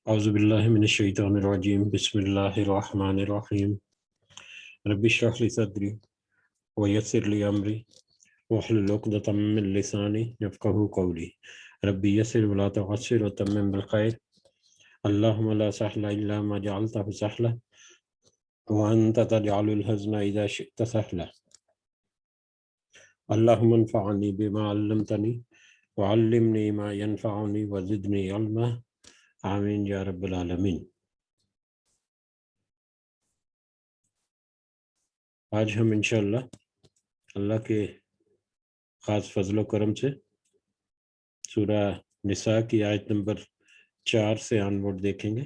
اعوذ باللہ من الشیطان الرجیم بسم اللہ الرحمن الرحیم رب اشرح لی صدری ویسر لی امری واحلل عقدۃ من لسانی یفقہوا قولی رب یسر ولا تعسر وتمم بالخیر اللہم لا سہل الا ما جعلتہ سہلا وانت تجعل الحزن اذا شئت سہلا اللہم انفعنی بما علمتنی وعلمنی ما ینفعنی وزدنی علما آمین یا رب العالمین۔ آج ہم انشاءاللہ اللہ کے خاص فضل و کرم سے سورہ نساء کی آیت نمبر 4 سے آنورڈ دیکھیں گے۔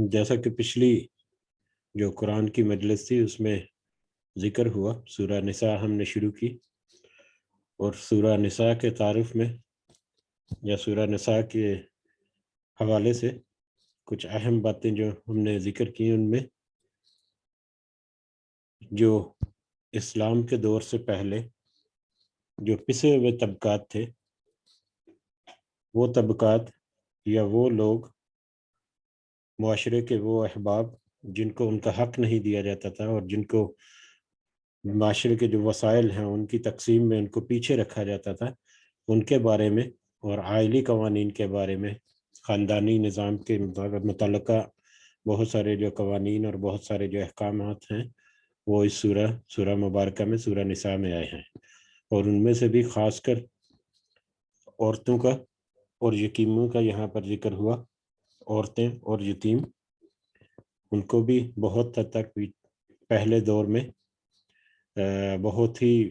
جیسا کہ پچھلی جو قرآن کی مجلس تھی اس میں ذکر ہوا، سورہ نساء ہم نے شروع کی، اور سورہ نساء کے تعارف میں یا سورہ نساء کے حوالے سے کچھ اہم باتیں جو ہم نے ذکر کی، ان میں جو اسلام کے دور سے پہلے جو پسے ہوئے طبقات تھے، وہ طبقات یا وہ لوگ، معاشرے کے وہ احباب جن کو ان کا حق نہیں دیا جاتا تھا اور جن کو معاشرے کے جو وسائل ہیں ان کی تقسیم میں ان کو پیچھے رکھا جاتا تھا، ان کے بارے میں اور عائلی قوانین کے بارے میں، خاندانی نظام کے متعلقہ بہت سارے جو قوانین اور بہت سارے جو احکامات ہیں وہ اس سورہ مبارکہ میں، سورہ نساء میں آئے ہیں، اور ان میں سے بھی خاص کر عورتوں کا اور یتیموں کا یہاں پر ذکر ہوا۔ عورتیں اور یتیم، ان کو بھی بہت حد تک پہلے دور میں بہت ہی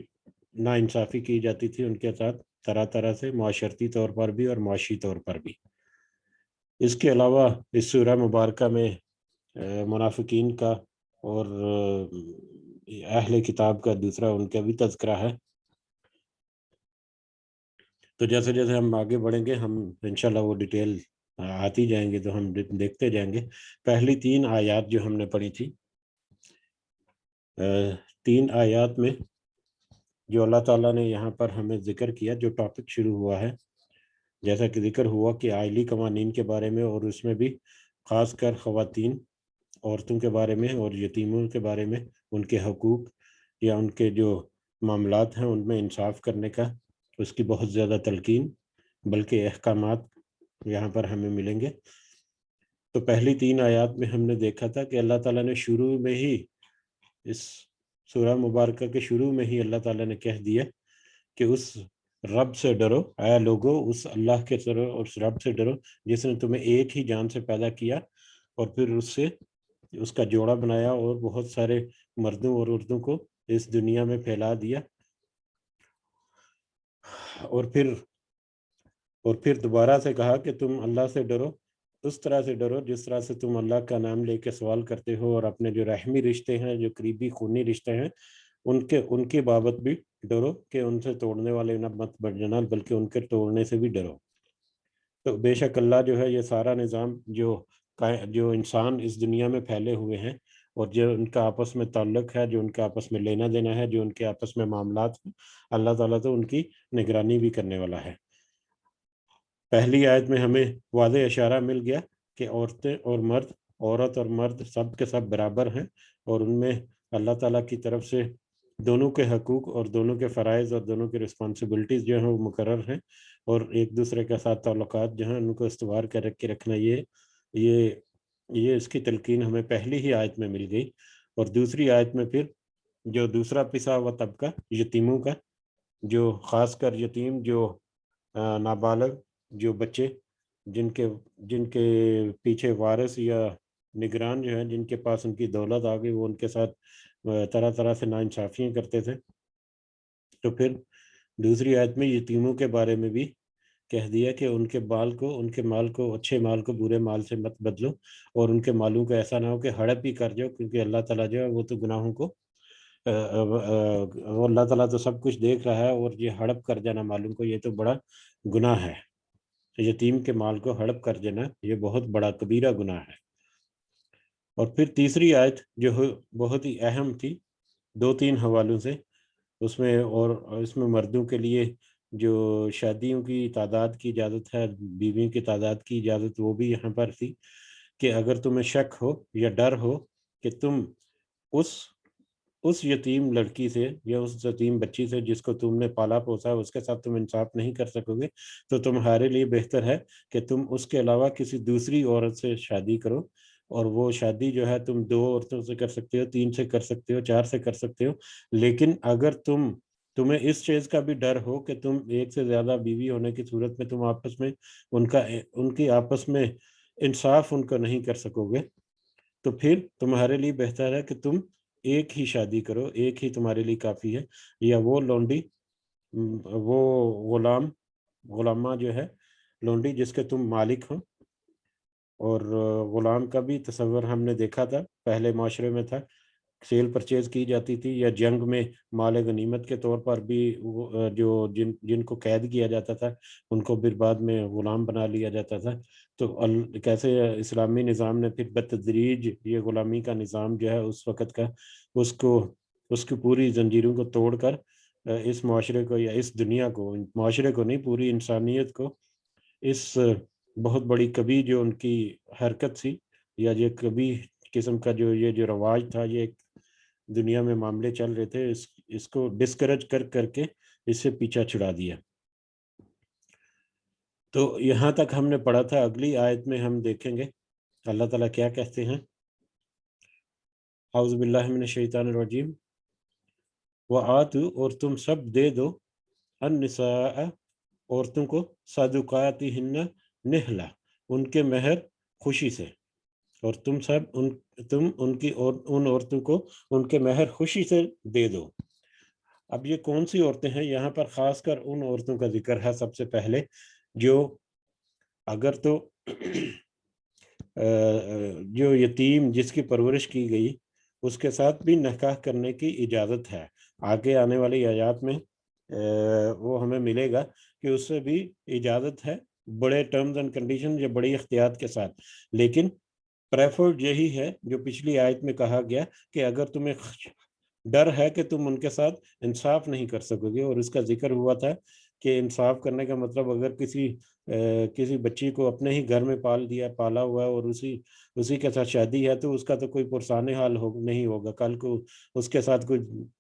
ناانصافی کی جاتی تھی ان کے ساتھ، طرح طرح سے، معاشرتی طور پر بھی اور معاشی طور پر بھی۔ اس کے علاوہ اس سورہ مبارکہ میں منافقین کا اور اہل کتاب کا دوسرا ان کا بھی تذکرہ ہے۔ تو جیسے جیسے ہم آگے بڑھیں گے ہم انشاءاللہ وہ ڈیٹیل آتی جائیں گے تو ہم دیکھتے جائیں گے۔ پہلی 3 آیات جو ہم نے پڑھی تھی، 3 آیات میں جو اللہ تعالیٰ نے یہاں پر ہمیں ذکر کیا، جو ٹاپک شروع ہوا ہے، جیسا کہ ذکر ہوا کہ عائلی قوانین کے بارے میں، اور اس میں بھی خاص کر خواتین، عورتوں کے بارے میں اور یتیموں کے بارے میں، ان کے حقوق یا ان کے جو معاملات ہیں ان میں انصاف کرنے کا، اس کی بہت زیادہ تلقین بلکہ احکامات یہاں پر ہمیں ملیں گے۔ تو پہلی 3 آیات میں ہم نے دیکھا تھا کہ اللہ تعالیٰ نے شروع میں ہی، اس سورہ مبارکہ کے شروع میں ہی اللہ تعالیٰ نے کہہ دیا کہ اس رب سے ڈرو، اے لوگو، اس اللہ کے ڈرو اور اس رب سے ڈرو جس نے تمہیں ایک ہی جان سے پیدا کیا اور پھر اس سے اس کا جوڑا بنایا اور بہت سارے مردوں اور عورتوں کو اس دنیا میں پھیلا دیا، اور پھر دوبارہ سے کہا کہ تم اللہ سے ڈرو، اس طرح سے ڈرو جس طرح سے تم اللہ کا نام لے کے سوال کرتے ہو، اور اپنے جو رحمی رشتے ہیں، جو قریبی خونی رشتے ہیں، ان کے بابت بھی ڈرو کہ ان سے توڑنے والے نہ مت بن جانا، بلکہ ان کے توڑنے سے بھی ڈرو۔ تو بے شک اللہ جو ہے، یہ سارا نظام جو انسان اس دنیا میں پھیلے ہوئے ہیں اور جو ان کا آپس میں تعلق ہے، جو ان کا آپس میں لینا دینا ہے، جو ان کے آپس میں معاملات ہیں، اللہ تعالیٰ تو ان کی نگرانی بھی کرنے والا ہے۔ پہلی آیت میں ہمیں واضح اشارہ مل گیا کہ عورتیں اور مرد، عورت اور مرد سب کے سب برابر ہیں، اور ان میں اللہ تعالیٰ کی طرف سے دونوں کے حقوق اور دونوں کے فرائض اور دونوں کے رسپانسبلٹیز جو ہیں وہ مقرر ہیں، اور ایک دوسرے کے ساتھ تعلقات جو ہیں ان کو استوار کر کے رکھنا، یہ اس کی تلقین ہمیں پہلی ہی آیت میں مل گئی۔ اور دوسری آیت میں پھر جو دوسرا پسا ہوا طبقہ یتیموں کا، جو خاص کر یتیم، جو نابالغ، جو بچے جن کے پیچھے وارث یا نگران جو ہیں، جن کے پاس ان کی دولت آ گئی، وہ ان کے ساتھ طرح طرح سے ناانصافیاں کرتے تھے، تو پھر دوسری آیت میں یتیموں کے بارے میں بھی کہہ دیا کہ ان کے مال کو اچھے مال کو برے مال سے مت بدلو، اور ان کے مالوں کو ایسا نہ ہو کہ ہڑپ ہی کر جاؤ، کیونکہ اللہ تعالیٰ جو ہے وہ تو گناہوں کو اللہ تعالیٰ تو سب کچھ دیکھ رہا ہے، اور یہ ہڑپ کر جانا مالوں کو، یہ تو بڑا گناہ ہے۔ یتیم کے مال کو ہڑپ کر جانا یہ بہت بڑا کبیرہ گناہ ہے۔ اور پھر تیسری آیت جو بہت ہی اہم تھی 2-3 حوالوں سے، اس میں مردوں کے لیے جو شادیوں کی تعداد کی اجازت ہے، بیویوں کی تعداد کی اجازت، وہ بھی یہاں پر تھی کہ اگر تمہیں شک ہو یا ڈر ہو کہ تم اس یتیم لڑکی سے یا اس یتیم بچی سے جس کو تم نے پالا پوسا اس کے ساتھ تم انصاف نہیں کر سکو گے، تو تمہارے لیے بہتر ہے کہ تم اس کے علاوہ کسی دوسری عورت سے شادی کرو، اور وہ شادی جو ہے تم 2 عورتوں سے کر سکتے ہو، 3 سے کر سکتے ہو، 4 سے کر سکتے ہو، لیکن اگر تمہیں اس چیز کا بھی ڈر ہو کہ تم ایک سے زیادہ بیوی ہونے کی صورت میں تم آپس میں ان کی آپس میں انصاف ان کو نہیں کر سکو گے، تو پھر تمہارے لیے بہتر ہے کہ تم ایک ہی شادی کرو، ایک ہی تمہارے لیے کافی ہے، یا وہ لونڈی، وہ غلامہ جو ہے، لونڈی جس کے تم مالک ہو۔ اور غلام کا بھی تصور ہم نے دیکھا تھا، پہلے معاشرے میں تھا، سیل پرچیز کی جاتی تھی، یا جنگ میں مال غنیمت کے طور پر بھی جو جن کو قید کیا جاتا تھا ان کو پھر بعد میں غلام بنا لیا جاتا تھا۔ تو کیسے اسلامی نظام نے پھر بتدریج یہ غلامی کا نظام جو ہے اس وقت کا، اس کی پوری زنجیروں کو توڑ کر اس معاشرے کو، یا اس دنیا کو، معاشرے کو نہیں، پوری انسانیت کو، اس بہت بڑی کبھی جو ان کی حرکت تھی، یا یہ کبھی قسم کا یہ جو رواج تھا، یہ دنیا میں معاملے چل رہے تھے، اس کو ڈسکریج کر کے اس سے پیچھا چھڑا دیا۔ تو یہاں تک ہم نے پڑھا تھا۔ اگلی آیت میں ہم دیکھیں گے اللہ تعالیٰ کیا کہتے ہیں۔ اعوذ باللہ من الشیطان الرجیم۔ وآتوا، اور تم سب دے دو، النساء، عورتوں کو، صدقاتہن نہلا، ان کے مہر خوشی سے، اور تم ان عورتوں کو ان کے مہر خوشی سے دے دو۔ اب یہ کون سی عورتیں ہیں؟ یہاں پر خاص کر ان عورتوں کا ذکر ہے سب سے پہلے جو اگر تو جو یتیم جس کی پرورش کی گئی اس کے ساتھ بھی نکاح کرنے کی اجازت ہے۔ آگے آنے والی آیات میں وہ ہمیں ملے گا کہ اس سے بھی اجازت ہے، بڑے ٹرمز اینڈ کنڈیشن یا بڑی احتیاط کے ساتھ، لیکن پریفرڈ یہی ہے جو پچھلی آیت میں کہا گیا کہ اگر تمہیں ڈر ہے کہ تم ان کے ساتھ انصاف نہیں کر سکو گے، اور اس کا ذکر ہوا تھا کہ انصاف کرنے کا مطلب اگر کسی بچی کو اپنے ہی گھر میں پالا ہوا ہے اور اسی کے ساتھ شادی ہے، تو اس کا تو کوئی پرسان حال نہیں ہوگا، کل کو اس کے ساتھ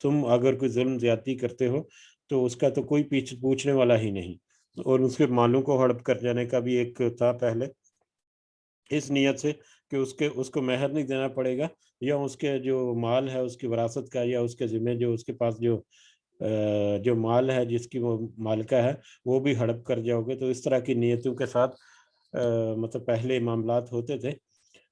تم اگر کوئی ظلم زیادتی کرتے ہو تو اس کا تو کوئی پوچھنے والا ہی نہیں، اور اس کے مالوں کو ہڑپ کر جانے کا بھی ایک تھا پہلے، اس نیت سے کہ اس کو مہر نہیں دینا پڑے گا، یا اس کے جو مال ہے اس کی وراثت کا، یا اس کے ذمہ جو اس کے پاس جو مال ہے جس کی وہ مالکہ ہے وہ بھی ہڑپ کر جاؤ گے۔ تو اس طرح کی نیتوں کے ساتھ مطلب پہلے معاملات ہوتے تھے۔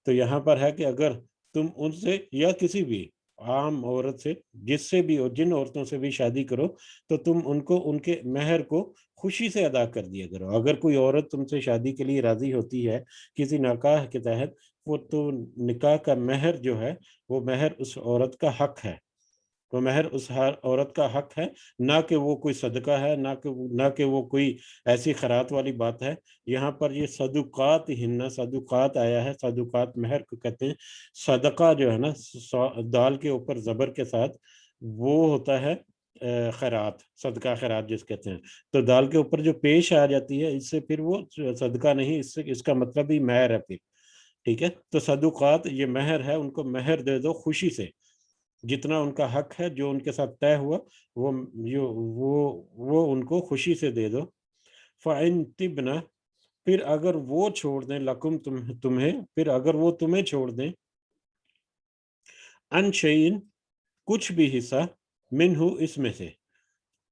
تو یہاں پر ہے کہ اگر تم ان سے یا کسی بھی عام عورت سے، جس سے بھی اور جن عورتوں سے بھی شادی کرو، تو تم ان کو ان کے مہر کو خوشی سے ادا کر دیا کرو۔ اگر کوئی عورت تم سے شادی کے لیے راضی ہوتی ہے کسی نکاح کے تحت، وہ تو نکاح کا مہر جو ہے وہ مہر اس عورت کا حق ہے، وہ مہر اس عورت کا حق ہے، نہ کہ وہ کوئی صدقہ ہے، نہ کہ وہ کوئی ایسی خیرات والی بات ہے۔ یہاں پر یہ صدقات آیا ہے، صدقات مہر کو کہتے ہیں۔ صدقہ جو ہے نا، دال کے اوپر زبر کے ساتھ، وہ ہوتا ہے خیرات، صدقہ خیرات جس کہتے ہیں۔ تو دال کے اوپر جو پیش آ جاتی ہے، اس سے پھر وہ صدقہ نہیں، اس کا مطلب ہی مہر ہے پھر، ٹھیک ہے۔ تو صدقات یہ مہر ہے، ان کو مہر دے دو خوشی سے، جتنا ان کا حق ہے، جو ان کے ساتھ طے ہوا وہ ان کو خوشی سے دے دو۔ فَإِن تِبْنَ، پھر اگر وہ چھوڑ دیں، لکم تمہیں، پھر اگر وہ تمہیں چھوڑ دیں، عن شیء، کچھ بھی حصہ، منہ، اس میں سے،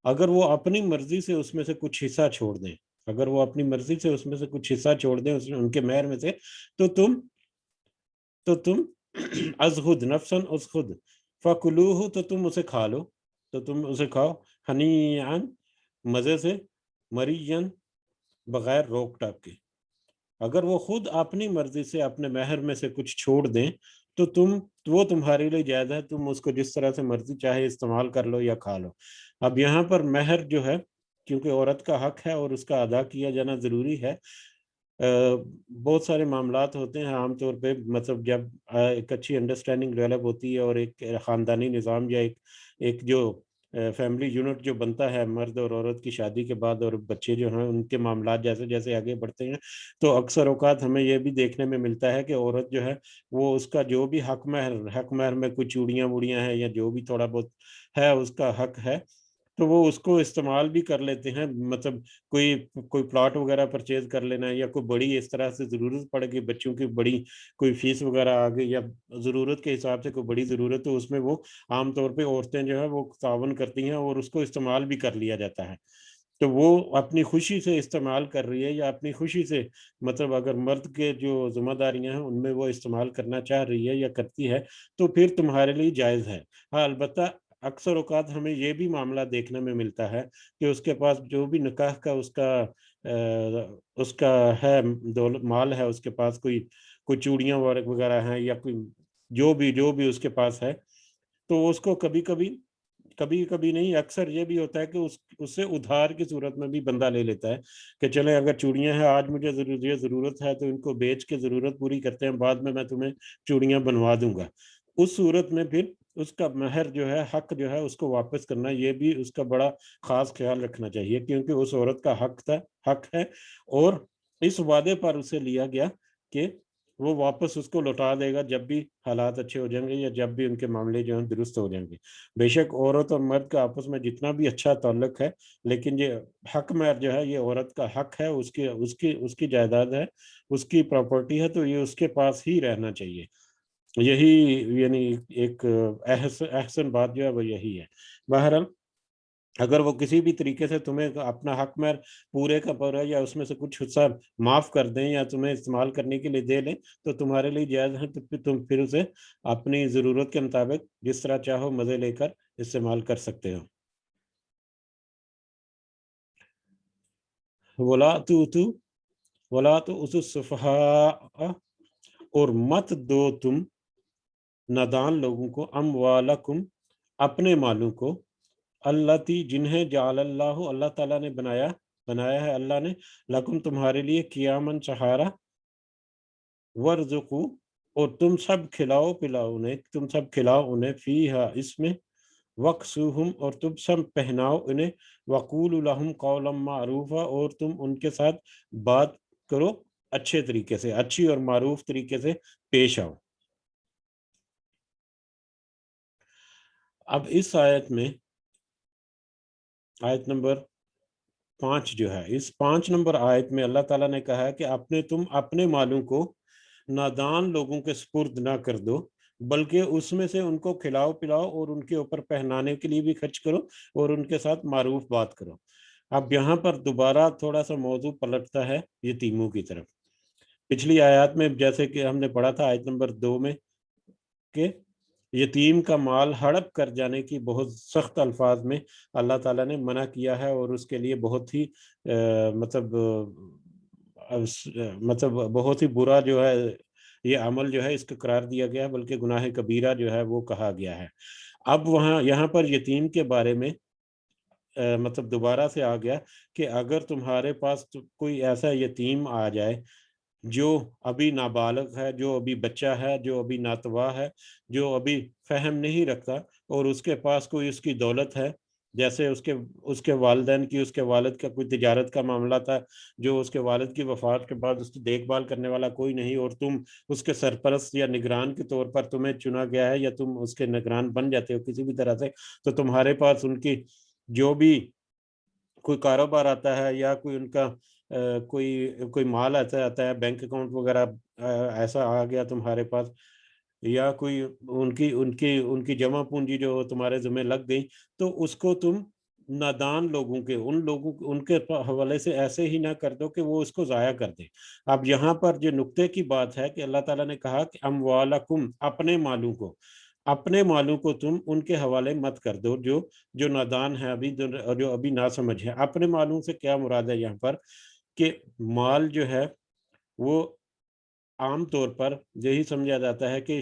اگر وہ اپنی مرضی سے اس میں سے کچھ حصہ چھوڑ دیں، اگر وہ اپنی مرضی سے اس میں سے کچھ حصہ چھوڑ دیں ان کے مہر میں سے، تو تم از خود، نفساً از خود، فَكُلُوهُ، تو تم اسے کھا لو، تو تم اسے کھاؤ، ہنیئاً، مزے سے، مریئاً، بغیر روک ٹاک کے۔ اگر وہ خود اپنی مرضی سے اپنے مہر میں سے کچھ چھوڑ دیں تو وہ تمہارے لیے جائز ہے، تم اس کو جس طرح سے مرضی چاہے استعمال کر لو یا کھا لو۔ اب یہاں پر مہر جو ہے، کیونکہ عورت کا حق ہے اور اس کا ادا کیا جانا ضروری ہے، بہت سارے معاملات ہوتے ہیں عام طور پہ، مطلب جب ایک اچھی انڈرسٹینڈنگ ڈیولپ ہوتی ہے اور ایک خاندانی نظام یا ایک جو فیملی یونٹ جو بنتا ہے مرد اور عورت کی شادی کے بعد اور بچے جو ہیں ان کے معاملات جیسے جیسے آگے بڑھتے ہیں، تو اکثر اوقات ہمیں یہ بھی دیکھنے میں ملتا ہے کہ عورت جو ہے وہ اس کا جو بھی حق مہر میں کچھ چوڑیاں ووڑیاں ہیں یا جو بھی تھوڑا بہت ہے اس کا حق ہے، تو وہ اس کو استعمال بھی کر لیتے ہیں، مطلب کوئی کوئی پلاٹ وغیرہ پرچیز کر لینا ہے یا کوئی بڑی اس طرح سے ضرورت پڑ گئی، بچوں کی بڑی کوئی فیس وغیرہ آ گئی یا ضرورت کے حساب سے کوئی بڑی ضرورت، تو اس میں وہ عام طور پہ عورتیں جو ہے وہ تعاون کرتی ہیں اور اس کو استعمال بھی کر لیا جاتا ہے، تو وہ اپنی خوشی سے استعمال کر رہی ہے یا اپنی خوشی سے، مطلب اگر مرد کے جو ذمہ داریاں ہیں ان میں وہ استعمال کرنا چاہ رہی ہے یا کرتی ہے تو پھر تمہارے لیے جائز ہے۔ ہاں البتہ اکثر اوقات ہمیں یہ بھی معاملہ دیکھنے میں ملتا ہے کہ اس کے پاس جو بھی نکاح کا اس کا ہے دولت مال ہے، اس کے پاس کوئی چوڑیاں وغیرہ ہیں یا کوئی جو بھی اس کے پاس ہے، تو اس کو کبھی کبھی نہیں اکثر یہ بھی ہوتا ہے کہ اس سے ادھار کی صورت میں بھی بندہ لے لیتا ہے کہ چلے اگر چوڑیاں ہیں آج مجھے ضرورت ہے تو ان کو بیچ کے ضرورت پوری کرتے ہیں، بعد میں تمہیں چوڑیاں بنوا دوں گا، اس صورت میں پھر اس کا مہر جو ہے حق جو ہے اس کو واپس کرنا، یہ بھی اس کا بڑا خاص خیال رکھنا چاہیے کیونکہ اس عورت کا حق ہے اور اس وعدے پر اسے لیا گیا کہ وہ واپس اس کو لوٹا دے گا جب بھی حالات اچھے ہو جائیں گے یا جب بھی ان کے معاملے جو ہیں درست ہو جائیں گے۔ بے شک عورت اور مرد کا آپس میں جتنا بھی اچھا تعلق ہے، لیکن یہ حق مہر جو ہے یہ عورت کا حق ہے، اس کی جائیداد ہے، اس کی پراپرٹی ہے، تو یہ اس کے پاس ہی رہنا چاہیے، یہی یعنی ایک احسن بات جو ہے وہ یہی ہے۔ بہرحال اگر وہ کسی بھی طریقے سے تمہیں اپنا حق مہر پورے کا پورا یا اس میں سے کچھ حصہ معاف کر دیں یا تمہیں استعمال کرنے کے لیے دے لیں تو تمہارے لیے جائز ہے، تو پھر تم اسے اپنی ضرورت کے مطابق جس طرح چاہو مزے لے کر استعمال کر سکتے ہو۔ ولا تو اس السفہاء، اور مت دو تم نادان لوگوں کو، اموالکم اپنے مالوں کو، اللاتی جنہیں جعل اللہ تعالیٰ نے بنایا ہے اللہ نے، لکم تمہارے لیے، قیاماً سہارا، ورزقو اور تم سب کھلاؤ انہیں فیہا اس میں، وقسوہم اور تم سب پہناؤ انہیں، وقول لہم قولا معروفا اور تم ان کے ساتھ بات کرو اچھے طریقے سے، اچھی اور معروف طریقے سے پیش آؤ۔ اب اس آیت میں آیت نمبر 5 جو ہے، اس 5 نمبر آیت میں اللہ تعالیٰ نے کہا ہے کہ تم اپنے مالوں کو نادان لوگوں کے سپرد نہ کر دو، بلکہ اس میں سے ان کو کھلاؤ پلاؤ اور ان کے اوپر پہنانے کے لیے بھی خرچ کرو اور ان کے ساتھ معروف بات کرو۔ اب یہاں پر دوبارہ تھوڑا سا موضوع پلٹتا ہے یتیموں کی طرف۔ پچھلی آیات میں جیسے کہ ہم نے پڑھا تھا آیت نمبر 2 میں کہ یتیم کا مال ہڑپ کر جانے کی بہت سخت الفاظ میں اللہ تعالیٰ نے منع کیا ہے اور اس کے لیے بہت ہی مطلب بہت ہی برا جو ہے یہ عمل جو ہے اس کو قرار دیا گیا ہے، بلکہ گناہ کبیرہ جو ہے وہ کہا گیا ہے۔ اب یہاں پر یتیم کے بارے میں مطلب دوبارہ سے آ گیا کہ اگر تمہارے پاس کوئی ایسا یتیم آ جائے جو ابھی نابالغ ہے، جو ابھی بچہ ہے، جو ابھی ناتواں ہے، جو ابھی فہم نہیں رکھتا اور اس کے پاس کوئی اس کی دولت ہے، جیسے اس کے والدین کی، اس کے والد کا کوئی تجارت کا معاملہ تھا جو اس کے والد کی وفات کے بعد اس کی دیکھ بھال کرنے والا کوئی نہیں اور تم اس کے سرپرست یا نگران کے طور پر تمہیں چنا گیا ہے یا تم اس کے نگران بن جاتے ہو کسی بھی طرح سے، تو تمہارے پاس ان کی جو بھی کوئی کاروبار آتا ہے یا کوئی ان کا کوئی مال ایسا آتا ہے، بینک اکاؤنٹ وغیرہ ایسا آ گیا تمہارے پاس، یا کوئی ان کی جمع پونجی جو تمہارے ذمہ لگ گئی، تو اس کو تم نادان لوگوں کے ان کے حوالے سے ایسے ہی نہ کر دو کہ وہ اس کو ضائع کر دے۔ اب یہاں پر جو نقطے کی بات ہے کہ اللہ تعالیٰ نے کہا کہ اموالکم اپنے مالوں کو تم ان کے حوالے مت کر دو جو نادان ہے، جو ابھی ناسمجھ ہے۔ اپنے مالوں سے کیا مراد ہے یہاں پر کہ مال جو ہے وہ عام طور پر یہی سمجھا جاتا ہے کہ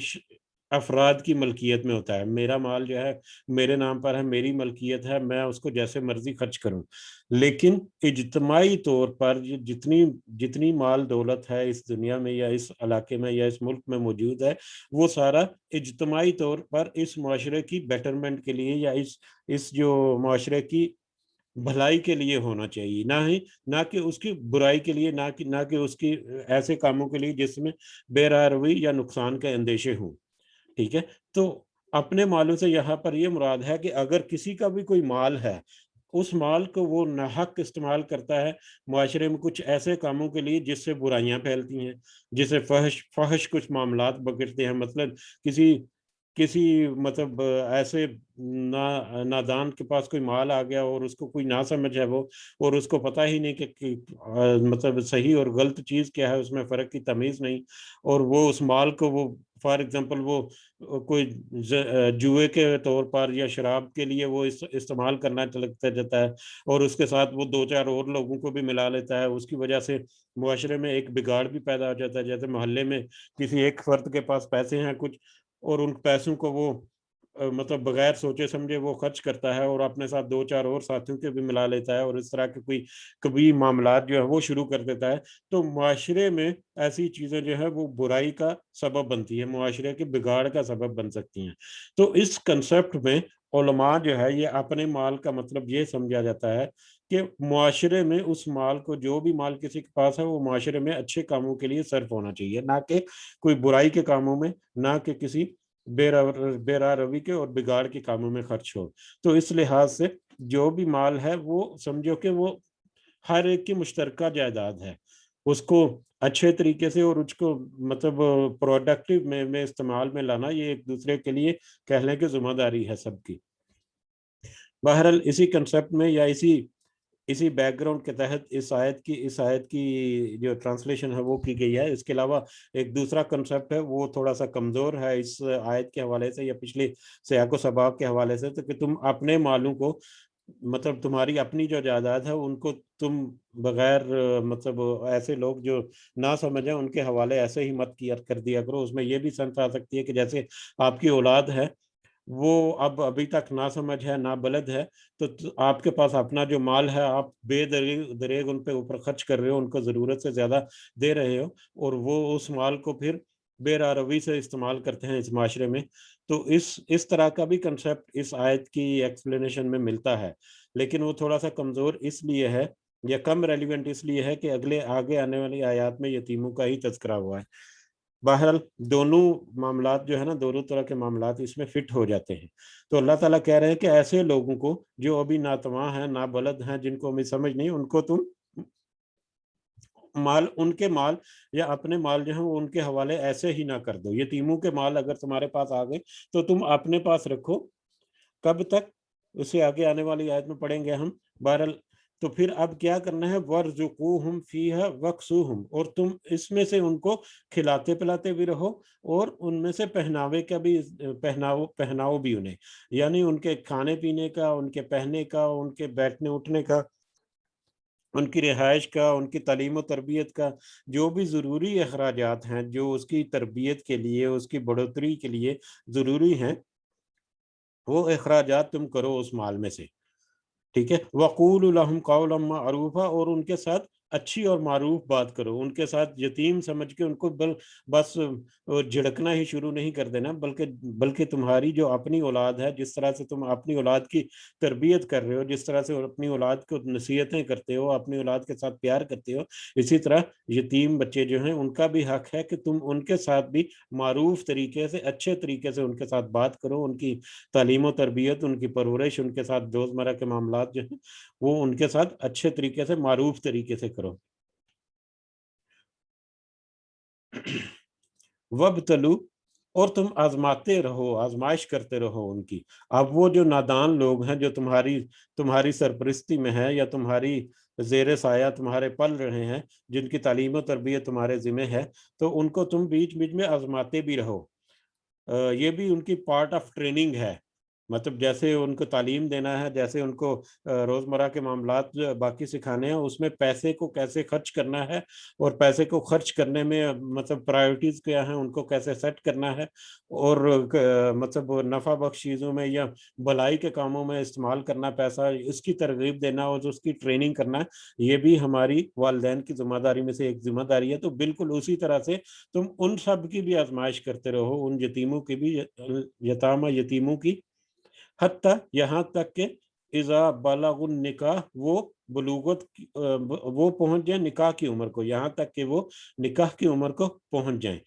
افراد کی ملکیت میں ہوتا ہے. میرا مال جو ہے میرے نام پر ہے, میری ملکیت ہے, میں اس کو جیسے مرضی خرچ کروں. لیکن اجتماعی طور پر جتنی جتنی مال دولت ہے اس دنیا میں یا اس علاقے میں یا اس ملک میں موجود ہے, وہ سارا اجتماعی طور پر اس معاشرے کی بیٹرمنٹ کے لیے یا اس جو معاشرے کی بھلائی کے لیے ہونا چاہیے, نہ کہ اس کی برائی کے لیے, نہ کہ اس کی ایسے کاموں کے لیے جس میں بے راہ روی یا نقصان کے اندیشے ہوں. ٹھیک ہے, تو اپنے مالوں سے یہاں پر یہ مراد ہے کہ اگر کسی کا بھی کوئی مال ہے, اس مال کو وہ ناحق استعمال کرتا ہے معاشرے میں کچھ ایسے کاموں کے لیے جس سے برائیاں پھیلتی ہیں, جسے فحش کچھ معاملات بگڑتے ہیں. مطلب کسی مطلب ایسے نادان کے پاس کوئی مال آ گیا اور اس کو کوئی نہ سمجھ ہے وہ, اور اس کو پتہ ہی نہیں کہ مطلب صحیح اور غلط چیز کیا ہے, اس میں فرق کی تمیز نہیں, اور وہ اس مال کو وہ فار ایگزامپل وہ کوئی جوئے کے طور پر یا شراب کے لیے وہ استعمال کرنا چلتا جاتا ہے, اور اس کے ساتھ وہ 2-4 اور لوگوں کو بھی ملا لیتا ہے. اس کی وجہ سے معاشرے میں ایک بگاڑ بھی پیدا ہو جاتا ہے. جیسے محلے میں کسی ایک فرد کے پاس پیسے ہیں کچھ, اور ان پیسوں کو وہ مطلب بغیر سوچے سمجھے وہ خرچ کرتا ہے اور اپنے ساتھ 2-4 اور ساتھیوں کے بھی ملا لیتا ہے, اور اس طرح کے کوئی کبھی معاملات جو ہے وہ شروع کر دیتا ہے, تو معاشرے میں ایسی چیزیں جو ہے وہ برائی کا سبب بنتی ہے, معاشرے کے بگاڑ کا سبب بن سکتی ہیں. تو اس کنسپٹ میں علماء جو ہے یہ اپنے مال کا مطلب یہ سمجھا جاتا ہے کہ معاشرے میں اس مال کو, جو بھی مال کسی کے پاس ہے, وہ معاشرے میں اچھے کاموں کے لیے صرف ہونا چاہیے, نہ کہ کوئی برائی کے کاموں میں, نہ کہ کسی بے راہ روی کے اور بگاڑ کے کاموں میں خرچ ہو. تو اس لحاظ سے جو بھی مال ہے وہ سمجھو کہ وہ ہر ایک کی مشترکہ جائیداد ہے, اس کو اچھے طریقے سے اور اس کو مطلب پروڈکٹیو میں استعمال میں لانا یہ ایک دوسرے کے لیے کہہ لیں کہ ذمہ داری ہے سب کی. بہرحال اسی کنسپٹ میں یا اسی بیک گراؤنڈ کے تحت اس آیت کی جو ٹرانسلیشن ہے وہ کی گئی ہے. اس کے علاوہ ایک دوسرا کنسپٹ ہے وہ تھوڑا سا کمزور ہے اس آیت کے حوالے سے یا پچھلے سیاق و سباق کے حوالے سے, تو کہ تم اپنے مالوں کو مطلب تمہاری اپنی جو جائیداد ہے ان کو تم بغیر مطلب ایسے لوگ جو نہ سمجھیں ان کے حوالے ایسے ہی مت کر دیا کرو. اس میں یہ بھی سمجھ آ سکتی ہے کہ جیسے آپ کی اولاد ہے وہ ابھی تک نہ سمجھ ہے, نہ بلد ہے, تو آپ کے پاس اپنا جو مال ہے آپ بے دریغ ان پہ اوپر خرچ کر رہے ہو, ان کو ضرورت سے زیادہ دے رہے ہو, اور وہ اس مال کو پھر بے راہ روی سے استعمال کرتے ہیں اس معاشرے میں. تو اس طرح کا بھی کنسپٹ اس آیت کی ایکسپلینیشن میں ملتا ہے, لیکن وہ تھوڑا سا کمزور اس لیے ہے یا کم ریلیونٹ اس لیے ہے کہ آگے آنے والی آیات میں یتیموں کا ہی تذکرہ ہوا ہے. بہرحال دونوں معاملات جو ہے نا, دونوں طرح کے معاملات اس میں فٹ ہو جاتے ہیں. تو اللہ تعالیٰ کہہ رہے ہیں کہ ایسے لوگوں کو جو ابھی ناتواں ہیں, نابلد ہیں, جن کو ہمیں سمجھ نہیں, ان کو تم ان کے مال یا اپنے مال جو ہیں وہ ان کے حوالے ایسے ہی نہ کر دو. یتیموں کے مال اگر تمہارے پاس آ گئے تو تم اپنے پاس رکھو. کب تک؟ اسے آگے آنے والی آیت میں پڑھیں گے ہم. بہرحال تو پھر اب کیا کرنا ہے, وَارْزُقُوهُمْ فِيهَا وَاكْسُوهُمْ, اور تم اس میں سے ان کو کھلاتے پلاتے بھی رہو اور ان میں سے پہناوے کا بھی پہناؤ بھی انہیں, یعنی ان کے کھانے پینے کا, ان کے پہننے کا, ان کے بیٹھنے اٹھنے کا, ان کی رہائش کا, ان کی تعلیم و تربیت کا, جو بھی ضروری اخراجات ہیں جو اس کی تربیت کے لیے, اس کی بڑھوتری کے لیے ضروری ہیں, وہ اخراجات تم کرو اس مال میں سے. ٹھیک ہے, وَقُولُوا لَهُمْ قَوْلًا مَعْرُوفًا, اور ان کے ساتھ اچھی اور معروف بات کرو. ان کے ساتھ یتیم سمجھ کے ان کو بس جھڑکنا ہی شروع نہیں کر دینا, بلکہ تمہاری جو اپنی اولاد ہے, جس طرح سے تم اپنی اولاد کی تربیت کر رہے ہو, جس طرح سے اپنی اولاد کو نصیحتیں کرتے ہو, اپنی اولاد کے ساتھ پیار کرتے ہو, اسی طرح یتیم بچے جو ہیں ان کا بھی حق ہے کہ تم ان کے ساتھ بھی معروف طریقے سے, اچھے طریقے سے ان کے ساتھ بات کرو. ان کی تعلیم و تربیت, ان کی پرورش, ان کے ساتھ روزمرہ کے معاملات جو ہیں وہ ان کے ساتھ اچھے طریقے سے, معروف طریقے سے کرو. وَابْتَلُوا, اور تم آزماتے رہو, آزمائش کرتے رہو ان کی. اب وہ جو نادان لوگ ہیں جو تمہاری سرپرستی میں ہیں یا تمہاری زیر سایہ تمہارے پل رہے ہیں, جن کی تعلیم و تربیت تمہارے ذمہ ہے, تو ان کو تم بیچ بیچ میں آزماتے بھی رہو. یہ بھی ان کی پارٹ آف ٹریننگ ہے مطلب جیسے ان کو تعلیم دینا ہے، جیسے ان کو روزمرہ کے معاملات باقی سکھانے ہیں، اس میں پیسے کو کیسے خرچ کرنا ہے اور پیسے کو خرچ کرنے میں مطلب پرائیورٹیز کیا ہیں ان کو کیسے سیٹ کرنا ہے، اور مطلب نفع بخش چیزوں میں یا بھلائی کے کاموں میں استعمال کرنا پیسہ، اس کی ترغیب دینا اور اس کی ٹریننگ کرنا، یہ بھی ہماری والدین کی ذمہ داری میں سے ایک ذمہ داری ہے۔ تو بالکل اسی طرح سے تم ان سب کی بھی آزمائش کرتے رہو، ان یتیموں کی بھی، یتامہ یتیموں کی، حتیٰ یہاں تک کہ اذا بلغ النکاح، وہ بلوغت وہ پہنچ جائیں نکاح کی عمر کو، یہاں تک کہ وہ نکاح کی عمر کو پہنچ جائیں،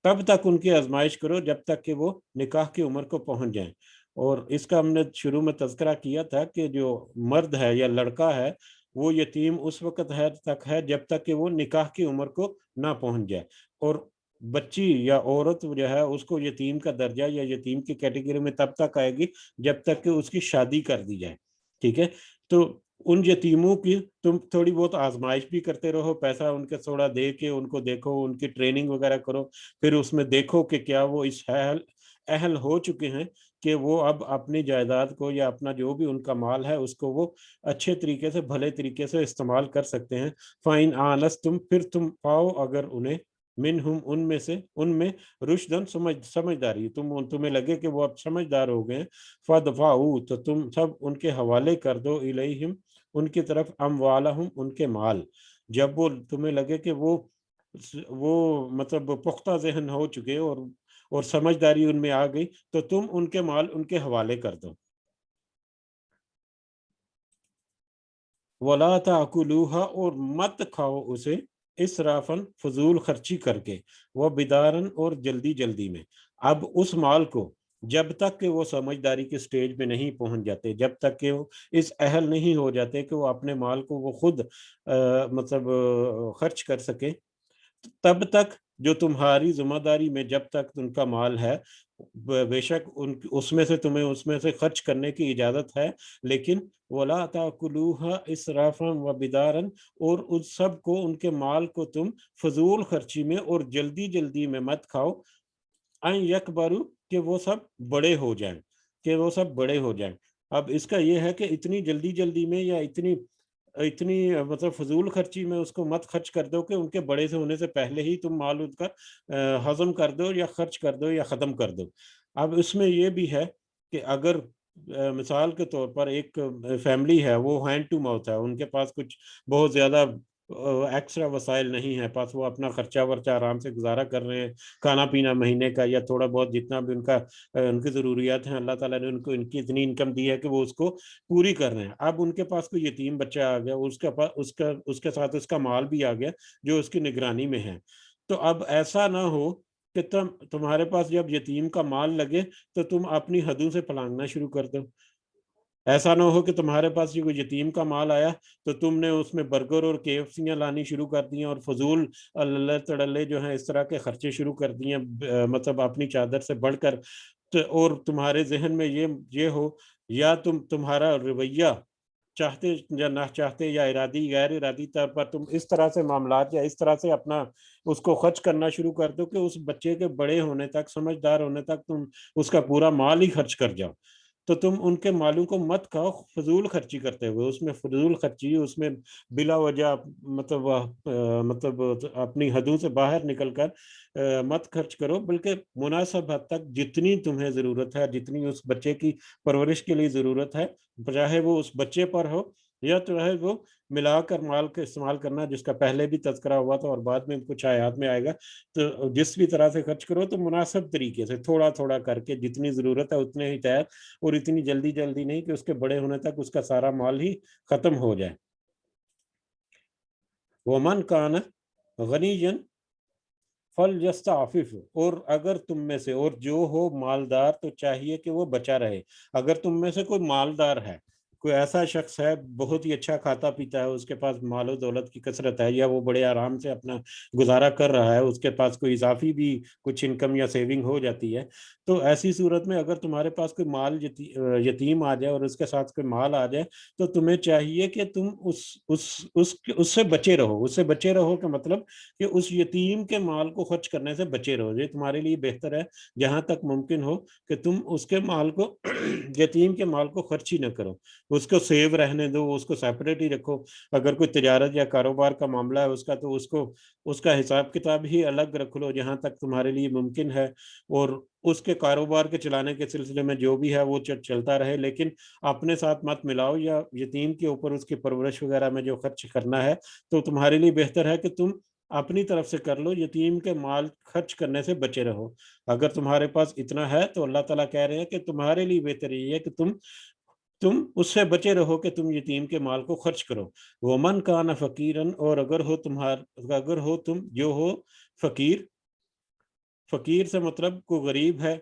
تب تک ان کی آزمائش کرو جب تک کہ وہ نکاح کی عمر کو پہنچ جائیں۔ اور اس کا ہم نے شروع میں تذکرہ کیا تھا کہ جو مرد ہے یا لڑکا ہے وہ یتیم اس وقت تک ہے جب تک کہ وہ نکاح کی عمر کو نہ پہنچ جائے، اور بچی یا عورت جو ہے اس کو یتیم کا درجہ یا یتیم کی کیٹیگری میں تب تک آئے گی جب تک کہ اس کی شادی کر دی جائے، ٹھیک ہے؟ تو ان یتیموں کی تم تھوڑی بہت آزمائش بھی کرتے رہو، پیسہ ان کے تھوڑا دے کے ان کو دیکھو، ان کی ٹریننگ وغیرہ کرو، پھر اس میں دیکھو کہ کیا وہ اس اہل ہو چکے ہیں کہ وہ اب اپنی جائیداد کو یا اپنا جو بھی ان کا مال ہے اس کو وہ اچھے طریقے سے بھلے طریقے سے استعمال کر سکتے ہیں۔ فَإِنْ آنَسْتُمْ، پھر تم پاؤ اگر انہیں، منہم ان میں سے، ان میں رشدن سمجھداری، تمہیں لگے کہ وہ اب سمجھدار ہو گئے، فَدْفَعُوا، تو تم سب ان کے حوالے کر دو، الیہم، ان کی طرف، اموالہم، ان کے مال، جب وہ تمہیں لگے کہ وہ مطلب پختہ ذہن ہو چکے اور سمجھداری ان میں آ گئی، تو تم ان کے مال ان کے حوالے کر دو۔ وَلَا تَأْكُلُوهَا، اور مت کھاؤ اسے، اسرافاً، فضول خرچی کر کے، وَبِدَارًا، اور جلدی جلدی میں۔ اب اس مال کو جب تک کہ وہ سمجھداری کے سٹیج میں نہیں پہنچ جاتے، جب تک کہ وہ اس اہل نہیں ہو جاتے کہ وہ اپنے مال کو وہ خود مطلب خرچ کر سکے، تب تک جو تمہاری ذمہ داری میں جب تک ان کا مال ہے، بے شک اس میں سے تمہیں اس میں سے خرچ کرنے کی اجازت ہے، لیکن وَلَا تَأْكُلُوهَا إِسْرَافًا وَبِدَارًا، اور اس سب کو، ان کے مال کو تم فضول خرچی میں اور جلدی جلدی میں مت کھاؤ، ان یکبروا، کہ وہ سب بڑے ہو جائیں، کہ وہ سب بڑے ہو جائیں۔ اب اس کا یہ ہے کہ اتنی جلدی جلدی میں یا اتنی اتنی مطلب فضول خرچی میں اس کو مت خرچ کر دو کہ ان کے بڑے سے ہونے سے پہلے ہی تم مال ان کا ہضم کر دو یا خرچ کر دو یا ختم کر دو۔ اب اس میں یہ بھی ہے کہ اگر مثال کے طور پر ایک فیملی ہے، وہ ہینڈ ٹو ماؤتھ ہے، ان کے پاس کچھ بہت زیادہ ایکسٹرا وسائل نہیں ہے، پاس وہ اپنا خرچہ ورچہ آرام سے گزارا کر رہے ہیں، کھانا پینا مہینے کا یا تھوڑا بہت جتنا بھی ان کی ضروریات ہیں، اللہ تعالیٰ نے ان کی اتنی انکم دی ہے کہ وہ اس کو پوری کر رہے ہیں۔ اب ان کے پاس کوئی یتیم بچہ آ گیا، اس کے ساتھ اس کا مال بھی آ گیا جو اس کی نگرانی میں ہے، تو اب ایسا نہ ہو کہ تمہارے پاس جب یتیم کا مال لگے تو تم اپنی حدوں سے پھلانگنا شروع کر دو۔ ایسا نہ ہو کہ تمہارے پاس یہ کوئی یتیم کا مال آیا تو تم نے اس میں برگر اور KFC لانی شروع کر دی ہیں اور فضول اللہ تڑلے جو ہیں اس طرح کے خرچے شروع کر دیے ہیں، مطلب اپنی چادر سے بڑھ کر، اور تمہارے ذہن میں یہ ہو، یا تمہارا رویہ چاہتے یا نہ چاہتے یا ارادی غیر ارادی طور پر تم اس طرح سے معاملات یا اس طرح سے اپنا اس کو خرچ کرنا شروع کر دو کہ اس بچے کے بڑے ہونے تک، سمجھدار ہونے تک تم اس کا پورا مال ہی خرچ کر جاؤ، تو تم ان کے مالوں کو مت کھاؤ فضول خرچی کرتے ہوئے، اس میں فضول خرچی، اس میں بلا وجہ مطلب اپنی حدوں سے باہر نکل کر مت خرچ کرو، بلکہ مناسب حد تک جتنی تمہیں ضرورت ہے، جتنی اس بچے کی پرورش کے لیے ضرورت ہے، چاہے وہ اس بچے پر ہو یا چاہے وہ ملا کر مال کا استعمال کرنا، جس کا پہلے بھی تذکرہ ہوا تھا اور بعد میں کچھ آیات میں آئے گا، تو جس بھی طرح سے خرچ کرو تو مناسب طریقے سے تھوڑا تھوڑا کر کے، جتنی ضرورت ہے اتنے ہی تحت، اور اتنی جلدی جلدی نہیں کہ اس کے بڑے ہونے تک اس کا سارا مال ہی ختم ہو جائے۔ وَمَنْ كَانَ غَنِيًّا فَلْيَسْتَعْفِفْ، اور اگر تم میں سے، اور جو ہو مالدار تو چاہیے کہ وہ بچا رہے، اگر تم میں سے کوئی مالدار ہے، کوئی ایسا شخص ہے بہت ہی اچھا کھاتا پیتا ہے، اس کے پاس مال و دولت کی کثرت ہے، یا وہ بڑے آرام سے اپنا گزارا کر رہا ہے، اس کے پاس کوئی اضافی بھی کچھ انکم یا سیونگ ہو جاتی ہے، تو ایسی صورت میں اگر تمہارے پاس کوئی مال یتیم آ جائے اور اس کے ساتھ کوئی مال آ جائے، تو تمہیں چاہیے کہ تم اس سے بچے رہو. اس سے بچے رہو کا مطلب کہ اس یتیم کے مال کو خرچ کرنے سے بچے رہو. یہ تمہارے لیے بہتر ہے جہاں تک ممکن ہو کہ تم اس کے مال کو یتیم کے مال کو خرچ ہی نہ کرو، اس کو سیو رہنے دو، اس کو سیپریٹ ہی رکھو. اگر کوئی تجارت یا کاروبار کا معاملہ ہے اس کا، تو اس کا حساب کتاب ہی الگ رکھ لو جہاں تک تمہارے لیے ممکن ہے، اور اس کے کاروبار کے چلانے کے سلسلے میں جو بھی ہے وہ چلتا رہے، لیکن اپنے ساتھ مت ملاؤ، یا یتیم کے اوپر اس کی پرورش وغیرہ میں جو خرچ کرنا ہے تو تمہارے لیے بہتر ہے کہ تم اپنی طرف سے کر لو، یتیم کے مال خرچ کرنے سے بچے رہو. اگر تمہارے پاس اتنا ہے تو اللہ تعالیٰ کہہ رہے ہیں کہ تمہارے لیے بہتر یہ ہے کہ تم اس سے بچے رہو کہ تم یتیم کے مال کو خرچ کرو. ومن کان فقیرن، اور اگر ہو تم جو ہو فقیر. فقیر سے مطلب کوئی غریب ہے،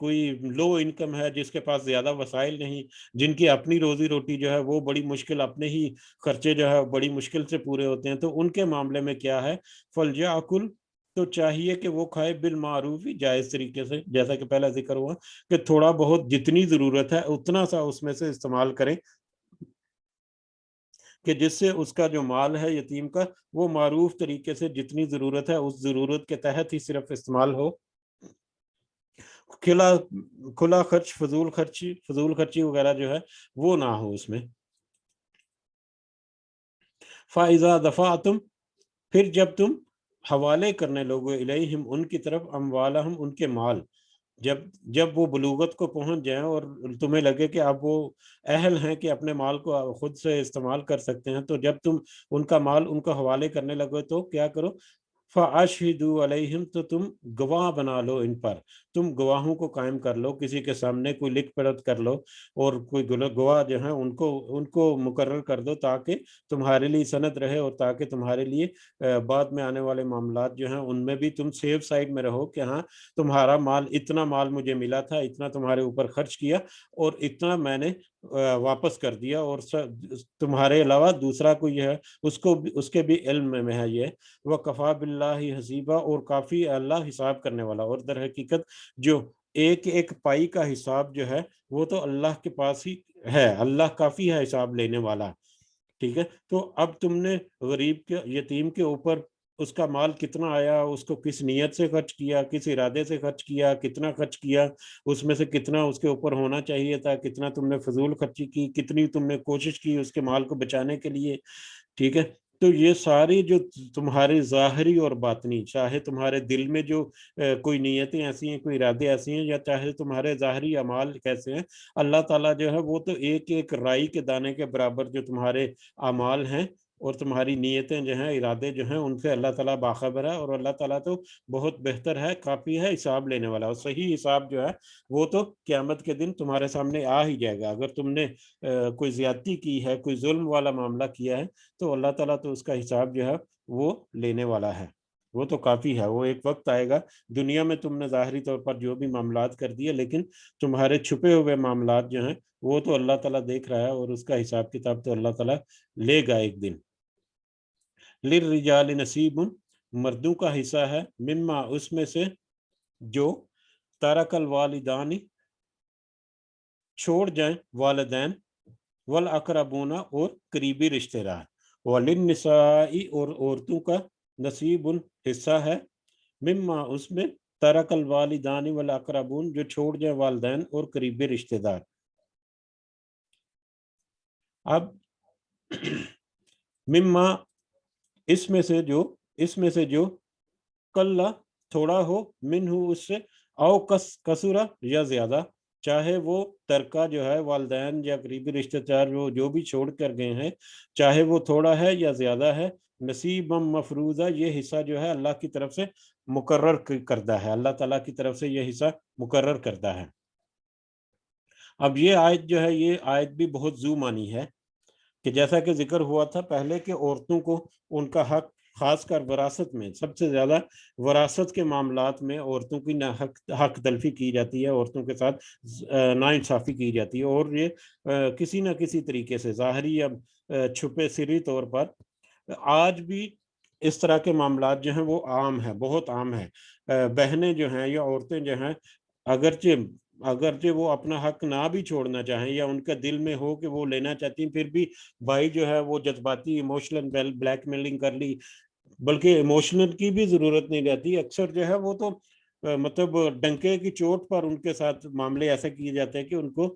کوئی لو انکم ہے، جس کے پاس زیادہ وسائل نہیں، جن کی اپنی روزی روٹی جو ہے وہ بڑی مشکل، اپنے ہی خرچے جو ہے بڑی مشکل سے پورے ہوتے ہیں، تو ان کے معاملے میں کیا ہے، فلیأکل، تو چاہیے کہ وہ کھائے بالمعروف، جائز طریقے سے، جیسا کہ پہلا ذکر ہوا کہ تھوڑا بہت جتنی ضرورت ہے اتنا سا اس میں سے استعمال کریں، کہ جس سے اس کا جو مال ہے یتیم کا وہ معروف طریقے سے جتنی ضرورت ہے اس ضرورت کے تحت ہی صرف استعمال ہو. کھلا خرچ، فضول خرچی وغیرہ جو ہے وہ نہ ہو اس میں. فَإِذَا دَفَعْتُمْ، پھر جب تم حوالے کرنے لوگو الیہم، ان کی طرف، اموالہم، ان کے مال، جب وہ بلوغت کو پہنچ جائیں اور تمہیں لگے کہ اب وہ اہل ہیں کہ اپنے مال کو خود سے استعمال کر سکتے ہیں، تو جب تم ان کا مال ان کو حوالے کرنے لگو تو کیا کرو، فَأَشْهِدُوا عَلَيْهِمْ، تو تم گواہ بنا لو ان پر، تم گواہوں کو قائم کر لو، کسی کے سامنے کوئی لکھ پڑھ کر لو، اور کوئی گواہ جو ہیں ان کو مقرر کر دو، تاکہ تمہارے لیے سند رہے، اور تاکہ تمہارے لیے بعد میں آنے والے معاملات جو ہیں ان میں بھی تم سیف سائڈ میں رہو، کہ ہاں تمہارا مال، اتنا مال مجھے ملا تھا، اتنا تمہارے اوپر خرچ کیا اور اتنا میں نے واپس کر دیا، اور تمہارے علاوہ دوسرا کوئی ہے اس کے بھی علم میں ہے یہ. وَكَفَى بِاللَّهِ حَسِيبًا، اور کافی اللہ حساب کرنے والا. اور در حقیقت جو ایک ایک پائی کا حساب جو ہے وہ تو اللہ کے پاس ہی ہے، اللہ کافی ہے حساب لینے والا. ٹھیک ہے، تو اب تم نے غریب کے، یتیم کے اوپر اس کا مال کتنا آیا، اس کو کس نیت سے خرچ کیا، کس ارادے سے خرچ کیا، کتنا خرچ کیا، اس میں سے کتنا اس کے اوپر ہونا چاہیے تھا، کتنا تم نے فضول خرچی کی، کتنی تم نے کوشش کی اس کے مال کو بچانے کے لیے. ٹھیک ہے، تو یہ ساری جو تمہاری ظاہری اور باطنی، چاہے تمہارے دل میں جو کوئی نیتیں ایسی ہیں، کوئی ارادے ایسی ہیں، یا چاہے تمہارے ظاہری اعمال کیسے ہیں، اللہ تعالیٰ جو ہے وہ تو ایک ایک رائی کے دانے کے برابر جو تمہارے اعمال ہیں اور تمہاری نیتیں جو ہیں، ارادے جو ہیں، ان سے اللہ تعالیٰ باخبر ہے. اور اللہ تعالیٰ تو بہت بہتر ہے، کافی ہے حساب لینے والا، اور صحیح حساب جو ہے وہ تو قیامت کے دن تمہارے سامنے آ ہی جائے گا. اگر تم نے کوئی زیادتی کی ہے، کوئی ظلم والا معاملہ کیا ہے، تو اللہ تعالیٰ تو اس کا حساب جو ہے وہ لینے والا ہے، وہ تو کافی ہے. وہ ایک وقت آئے گا، دنیا میں تم نے ظاہری طور پر جو بھی معاملات کر دیے، لیکن تمہارے چھپے ہوئے معاملات جو ہیں وہ تو اللہ تعالیٰ دیکھ رہا ہے، اور اس کا حساب کتاب تو اللہ تعالیٰ لے گا ایک دن. لِلرِّجَالِ نَصِیبٌ، مردوں کا حصہ ہے، مما، اس میں سے جو ترک الوالدان، چھوڑ جائیں والدین، والاقربون، اور قریبی رشتہ دار، وللنساء، اور عورتوں کا نصیب، حصہ ہے، مما، اس میں ترک الوالدان والاقربون، جو چھوڑ جائیں والدین اور قریبی رشتہ دار. اب مما، اس میں سے جو کل، تھوڑا ہو، منہ، اس سے، او کسورا، یا زیادہ، چاہے وہ ترکہ جو ہے والدین یا قریبی رشتہ دار جو بھی چھوڑ کر گئے ہیں، چاہے وہ تھوڑا ہے یا زیادہ ہے، نصیبا مفروضہ، یہ حصہ جو ہے اللہ کی طرف سے مقرر کردہ ہے، اللہ تعالیٰ کی طرف سے یہ حصہ مقرر کردہ ہے. اب یہ آیت جو ہے، یہ آیت بھی بہت ذو معنی ہے، کہ جیسا کہ ذکر ہوا تھا پہلے کہ عورتوں کو ان کا حق خاص کر وراثت میں سب سے زیادہ وراثت کے معاملات میں عورتوں کی حق تلفی کی جاتی ہے، عورتوں کے ساتھ ناانصافی کی جاتی ہے، اور یہ کسی نہ کسی طریقے سے ظاہری یا چھپے سری طور پر آج بھی اس طرح کے معاملات جو ہیں وہ عام ہیں، بہت عام ہیں۔ بہنیں جو ہیں یا عورتیں جو ہیں اگرچہ وہ اپنا حق نہ بھی چھوڑنا چاہیں یا ان کا دل میں ہو کہ وہ لینا چاہتی ہیں، پھر بھی بھائی جو ہے وہ جذباتی ایموشنل بلیک میلنگ کر لی، بلکہ ایموشنل کی بھی ضرورت نہیں رہتی، اکثر جو ہے وہ تو مطلب ڈنکے کی چوٹ پر ان کے ساتھ معاملے ایسے کیے جاتے ہیں کہ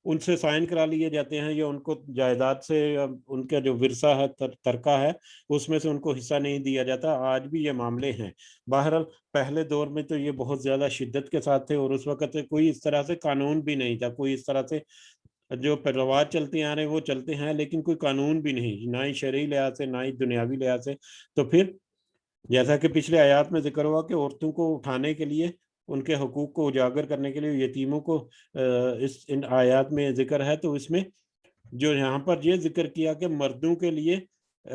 ان سے سائن کرا لیے جاتے ہیں، یا ان کو جائیداد سے ان کا جو ورثہ ہے ترکہ ہے اس میں سے ان کو حصہ نہیں دیا جاتا۔ آج بھی یہ معاملے ہیں۔ بہرحال پہلے دور میں تو یہ بہت زیادہ شدت کے ساتھ تھے، اور اس وقت کوئی اس طرح سے قانون بھی نہیں تھا، کوئی اس طرح سے جو رواج چلتے آ رہے ہیں وہ چلتے ہیں، لیکن کوئی قانون بھی نہیں، نہ ہی شرعی لحاظ سے نہ ہی دنیاوی لحاظ سے۔ تو پھر جیسا کہ پچھلے آیات میں ذکر ہوا کہ عورتوں کو اٹھانے کے لیے، ان کے حقوق کو اجاگر کرنے کے لیے یتیموں کو ان آیات میں ذکر ہے، تو اس میں جو یہاں پر یہ ذکر کیا کہ مردوں کے لیے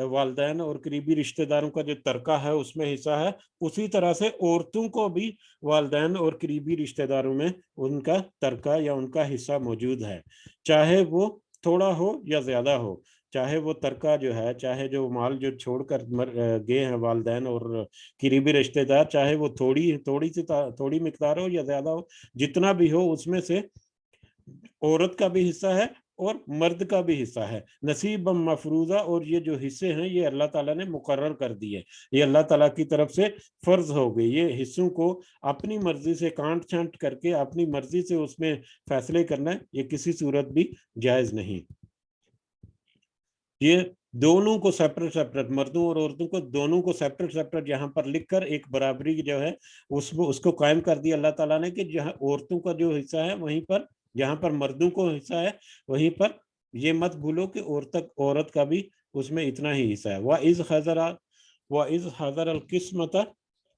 والدین اور قریبی رشتہ داروں کا جو ترکہ ہے اس میں حصہ ہے، اسی طرح سے عورتوں کو بھی والدین اور قریبی رشتہ داروں میں ان کا ترکہ یا ان کا حصہ موجود ہے، چاہے وہ تھوڑا ہو یا زیادہ ہو، چاہے وہ ترکہ جو ہے، چاہے جو مال جو چھوڑ کر گئے ہیں والدین اور قریبی رشتہ دار، چاہے وہ تھوڑی مقدار ہو یا زیادہ ہو، جتنا بھی ہو اس میں سے عورت کا بھی حصہ ہے اور مرد کا بھی حصہ ہے، نصیب مفروضہ۔ اور یہ جو حصے ہیں یہ اللہ تعالیٰ نے مقرر کر دیے، یہ اللہ تعالیٰ کی طرف سے فرض ہو گئی۔ یہ حصوں کو اپنی مرضی سے کانٹ چھانٹ کر کے اپنی مرضی سے اس میں فیصلے کرنا یہ کسی صورت بھی جائز نہیں۔ یہ دونوں کو سیپریٹ مردوں اور عورتوں کو دونوں کو سیپریٹ یہاں پر لکھ کر ایک برابری جو ہے اس کو قائم کر دیا اللہ تعالیٰ نے، کہ جہاں عورتوں کا جو حصہ ہے وہیں پر، جہاں پر مردوں کو حصہ ہے وہیں پر یہ مت بھولو کہ عورت کا بھی اس میں اتنا ہی حصہ ہے۔ وَإِذْ حَضَرَ الْقِسْمَةَ،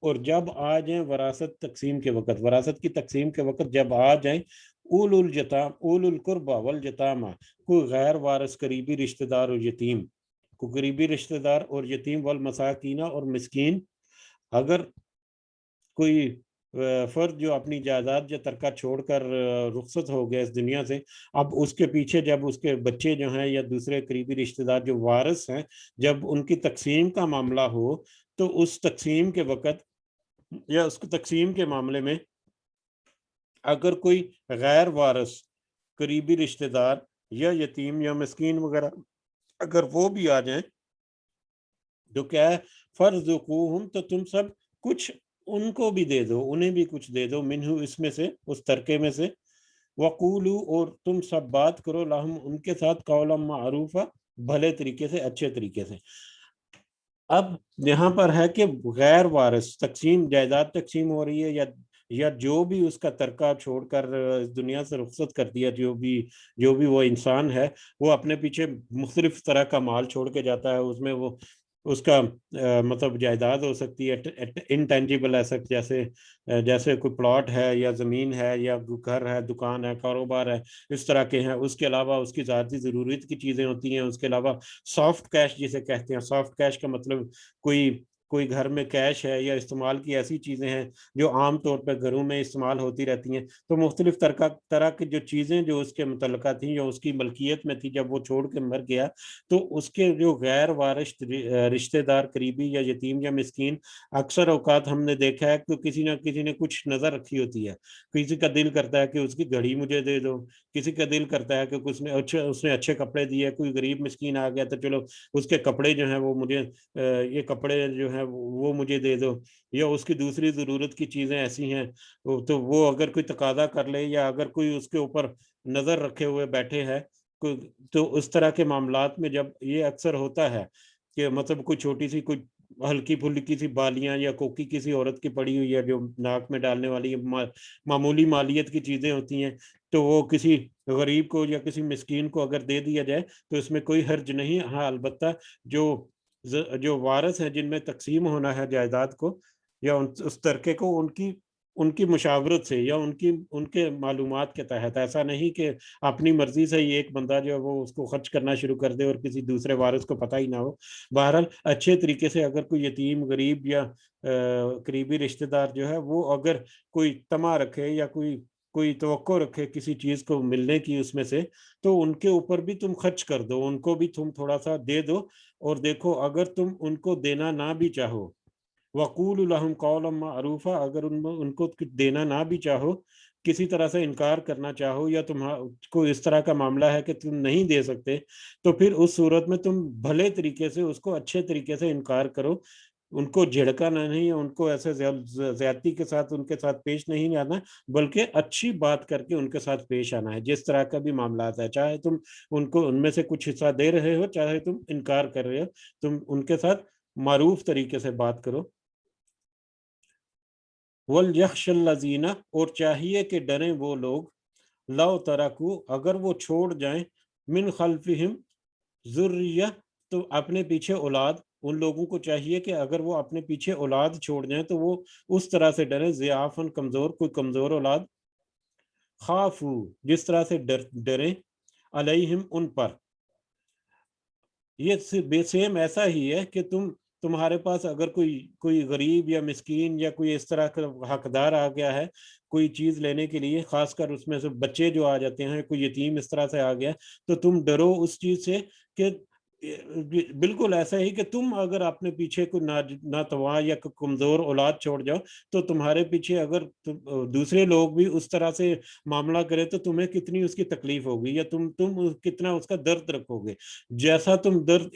اور جب آ جائیں وراثت تقسیم کے وقت، وراثت کی تقسیم کے وقت جب آ جائیں اولو القربہ والیتامى، کوئی غیر وارث قریبی رشتہ دار اور یتیم، کوئی قریبی رشتہ دار اور یتیم، والمساکین اور مسکین، اگر کوئی فرد جو اپنی جائیداد یا ترکہ چھوڑ کر رخصت ہو گیا اس دنیا سے، اب اس کے پیچھے جب اس کے بچے جو ہیں یا دوسرے قریبی رشتہ دار جو وارث ہیں، جب ان کی تقسیم کا معاملہ ہو تو اس تقسیم کے وقت یا اس کی تقسیم کے معاملے میں اگر کوئی غیر وارث قریبی رشتہ دار یا یتیم یا مسکین وغیرہ اگر وہ بھی آ جائیں تو کیا ہے، فَارْزُقُوهُمْ، تو تم سب کچھ ان کو بھی دے دو، انہیں بھی کچھ دے دو، منہو، اس میں سے، اس ترکے میں سے، وَقُولُوا، اور تم سب بات کرو، لَهُمْ، ان کے ساتھ، قَوْلًا مَعْرُوفًا، بھلے طریقے سے، اچھے طریقے سے۔ اب یہاں پر ہے کہ غیر وارث تقسیم، جائیداد تقسیم ہو رہی ہے، یا جو بھی اس کا ترکہ چھوڑ کر اس دنیا سے رخصت کر دیا، جو بھی وہ انسان ہے، وہ اپنے پیچھے مختلف طرح کا مال چھوڑ کے جاتا ہے، اس میں وہ اس کا مطلب جائیداد ہو سکتی ہے انٹینجیبل ایسٹ، جیسے کوئی پلاٹ ہے یا زمین ہے یا گھر ہے، دکان ہے، کاروبار ہے، اس طرح کے ہیں۔ اس کے علاوہ اس کی ذاتی ضرورت کی چیزیں ہوتی ہیں، اس کے علاوہ سافٹ کیش جسے کہتے ہیں، سافٹ کیش کا مطلب کوئی گھر میں کیش ہے یا استعمال کی ایسی چیزیں ہیں جو عام طور پہ گھروں میں استعمال ہوتی رہتی ہیں، تو مختلف طرح کی جو چیزیں جو اس کے متعلقہ تھیں یا اس کی ملکیت میں تھی، جب وہ چھوڑ کے مر گیا تو اس کے جو غیر وارث رشتہ دار قریبی یا یتیم یا مسکین، اکثر اوقات ہم نے دیکھا ہے کہ کسی نہ کسی نے کچھ نظر رکھی ہوتی ہے، کسی کا دل کرتا ہے کہ اس کی گھڑی مجھے دے دو، کسی کا دل کرتا ہے کہ اس نے اچھے کپڑے دیے، کوئی غریب مسکین آ گیا تو چلو اس کے کپڑے جو ہیں وہ مجھے یہ کپڑے جو ہیں وہ مجھے دے دو، یا اس کی دوسری ضرورت کی چیزیں ایسی ہیں تو وہ اگر کوئی تقاضا کر لے، یا اگر کوئی اس کے اوپر نظر رکھے ہوئے بیٹھے ہے، تو اس طرح کے معاملات میں جب یہ اکثر ہوتا ہے کہ مطلب کوئی چھوٹی سی، کوئی ہلکی پھلکی سی بالیاں یا کوکی کسی عورت کی پڑی ہوئی ہے جو ناک میں ڈالنے والی معمولی مالیت کی چیزیں ہوتی ہیں، تو وہ کسی غریب کو یا کسی مسکین کو اگر دے دیا جائے تو اس میں کوئی حرج نہیں۔ ہاں البتہ جو وارث ہیں جن میں تقسیم ہونا ہے جائیداد کو یا اس ترکے کو، ان کی ان کی مشاورت سے یا ان کے معلومات کے تحت. ایسا نہیں کہ اپنی مرضی سے ہی ایک بندہ جو ہے وہ اس کو خرچ کرنا شروع کر دے اور کسی دوسرے وارث کو پتہ ہی نہ ہو. بہرحال اچھے طریقے سے اگر کوئی یتیم غریب یا قریبی رشتہ دار جو ہے وہ اگر کوئی طمع رکھے یا کوئی توقع رکھے کسی چیز کو ملنے کی اس میں سے, تو ان کے اوپر بھی تم خرچ کر دو, ان کو بھی تم تھوڑا سا دے دو. اور دیکھو اگر تم ان کو دینا نہ بھی چاہو, وَقُولُوا لَهُمْ قَوْلًا مَعْرُوفًا, اگر ان کو دینا نہ بھی چاہو, کسی طرح سے انکار کرنا چاہو یا تم کو اس طرح کا معاملہ ہے کہ تم نہیں دے سکتے, تو پھر اس صورت میں تم بھلے طریقے سے اس کو اچھے طریقے سے انکار کرو. ان کو جھڑکانا نہیں, ان کو ایسے زیادتی کے ساتھ ان کے ساتھ پیش نہیں آنا, بلکہ اچھی بات کر کے ان کے ساتھ پیش آنا ہے. جس طرح کا بھی معاملات ہے, چاہے تم ان کو ان میں سے کچھ حصہ دے رہے ہو, چاہے تم انکار کر رہے ہو, تم ان کے ساتھ معروف طریقے سے بات کرو. وَلْيَخْشَ الَّذِينَ, اور چاہیے کہ ڈریں وہ لوگ, لَوْ تَرَكُوا, اگر وہ چھوڑ جائیں, مِنْ خَلْفِهِمْ ذُرِّيَّةً, تو اپنے پیچھے اولاد. ان لوگوں کو چاہیے کہ اگر وہ اپنے پیچھے اولاد چھوڑ جائیں تو وہ اس طرح سے ڈریں, ضِعَافًا, کمزور, کوئی کمزور اولاد. خَافُوا, جس طرح سے ڈریں, عَلَيْهِمْ, ان پر. یہ سیم ایسا ہی ہے کہ تمہارے پاس اگر کوئی غریب یا مسکین یا کوئی اس طرح کا حقدار آ گیا ہے کوئی چیز لینے کے لیے, خاص کر اس میں سے بچے جو آ جاتے ہیں, کوئی یتیم اس طرح سے آ گیا, تو تم ڈرو اس چیز سے کہ بالکل ایسا ہی کہ تم اگر اپنے پیچھے کوئی ناتواں یا کمزور اولاد چھوڑ جاؤ, تو تمہارے پیچھے اگر دوسرے لوگ بھی اس طرح سے معاملہ کرے تو تمہیں کتنی اس کی تکلیف ہوگی, یا تم کتنا اس کا درد رکھو گے. جیسا تم درد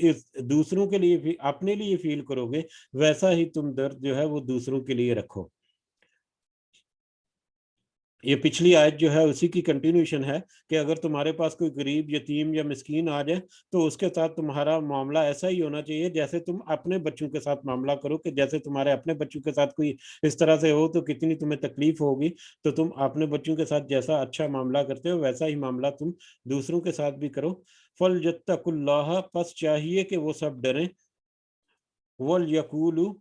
دوسروں کے لیے اپنے لیے فیل کرو گے, ویسا ہی تم درد جو ہے وہ دوسروں کے لیے رکھو. یہ پچھلی آیت جو ہے اسی کی کنٹینیوشن ہے کہ اگر تمہارے پاس کوئی غریب یتیم یا مسکین آ جائے تو اس کے ساتھ تمہارا معاملہ ایسا ہی ہونا چاہیے جیسے تم اپنے بچوں کے ساتھ معاملہ کرو, کہ جیسے تمہارے اپنے بچوں کے ساتھ کوئی اس طرح سے ہو تو کتنی تمہیں تکلیف ہوگی, تو تم اپنے بچوں کے ساتھ جیسا اچھا معاملہ کرتے ہو ویسا ہی معاملہ تم دوسروں کے ساتھ بھی کرو. فَلْيَتَّقُوا اللَّهَ, پس چاہیے کہ وہ سب ڈریں, وَلْيَقُولُوا,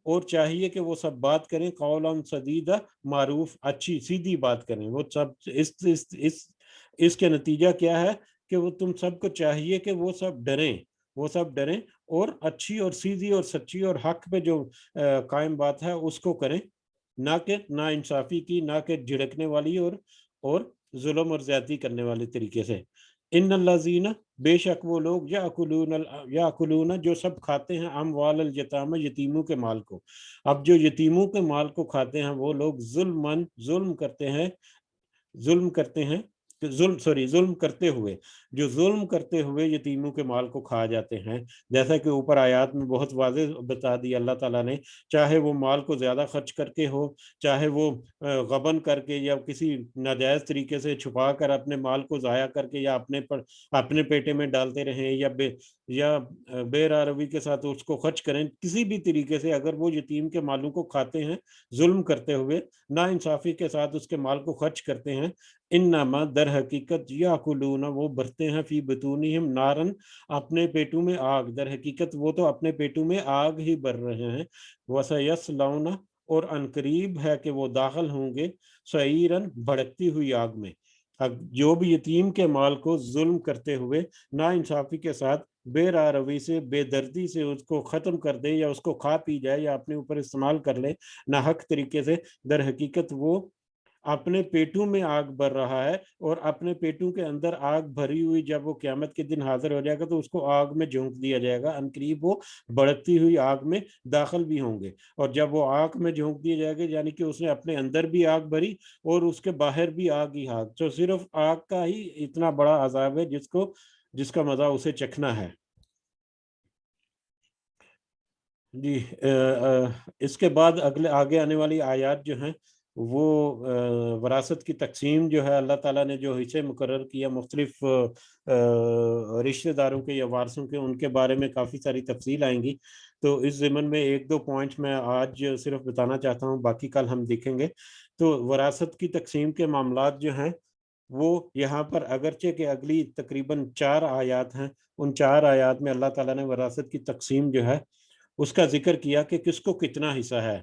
اور چاہیے کہ وہ سب بات کریں, قولاً سدیدہ, معروف, اچھی سیدھی بات کریں. وہ سب اس کے نتیجہ کیا ہے کہ وہ تم سب کو چاہیے کہ وہ سب ڈریں اور اچھی اور سیدھی اور سچی اور حق پہ جو قائم بات ہے اس کو کریں, نہ کہ نا انصافی کی, نہ کہ جھڑکنے والی اور ظلم اور زیادتی کرنے والے طریقے سے. ان الذین, بے شک وہ لوگ, یاکلون, جو سب کھاتے ہیں, اموال الیتامی, یتیموں کے مال کو. اب جو یتیموں کے مال کو کھاتے ہیں وہ لوگ ظلم کرتے ہیں ظلم کرتے ہوئے یتیموں کے مال کو کھا جاتے ہیں. جیسا کہ اوپر آیات میں بہت واضح بتا دی اللہ تعالیٰ نے, چاہے وہ مال کو زیادہ خرچ کر کے ہو, چاہے وہ غبن کر کے یا کسی ناجائز طریقے سے چھپا کر اپنے مال کو ضائع کر کے یا اپنے پیٹے میں ڈالتے رہیں یا بے راروی کے ساتھ اس کو خرچ کریں, کسی بھی طریقے سے اگر وہ یتیم کے مالوں کو کھاتے ہیں ظلم کرتے ہوئے, نا انصافی کے ساتھ اس کے مال کو خرچ کرتے ہیں, انما, در حقیقت, یاکلون, وہ بھرتے ہیں, فی بطونہم نارن, اپنے پیٹوں میں آگ. در حقیقت وہ تو اپنے پیٹوں میں آگ ہی بھر رہے ہیں. وسیصلون, اور عنقریب ہے کہ وہ داخل ہوں گے, سعیرن, بھڑکتی ہوئی آگ میں. جو بھی یتیم کے مال کو ظلم کرتے ہوئے, نا انصافی کے ساتھ, بے راہ روی سے, بے دردی سے اس کو ختم کر دے یا اس کو کھا پی جائے یا اپنے اوپر استعمال کر لے ناحق طریقے سے, در حقیقت وہ اپنے پیٹوں میں آگ بھر رہا ہے. اور اپنے پیٹوں کے اندر آگ بھری ہوئی جب وہ قیامت کے دن حاضر ہو جائے گا تو اس کو آگ میں جھونک دیا جائے گا, عنقریب وہ بڑھتی ہوئی آگ میں داخل بھی ہوں گے. اور جب وہ آگ میں جھونک دیا جائے گا, یعنی کہ اس نے اپنے اندر بھی آگ بھری اور اس کے باہر بھی آگ ہی آگ, تو صرف آگ کا ہی اتنا بڑا عذاب ہے جس کا مزہ اسے چکھنا ہے. جی, اس کے بعد آگے آنے والی آیات جو ہیں وہ وراثت کی تقسیم جو ہے اللہ تعالیٰ نے جو حصے مقرر کیا مختلف رشتہ داروں کے یا وارثوں کے, ان کے بارے میں کافی ساری تفصیل آئیں گی. تو اس ضمن میں ایک دو پوائنٹ میں آج صرف بتانا چاہتا ہوں, باقی کل ہم دیکھیں گے. تو وراثت کی تقسیم کے معاملات جو ہیں وہ یہاں پر اگرچہ کہ اگلی تقریباً 4 آیات ہیں, ان 4 آیات میں اللہ تعالیٰ نے وراثت کی تقسیم جو ہے اس کا ذکر کیا کہ کس کو کتنا حصہ ہے.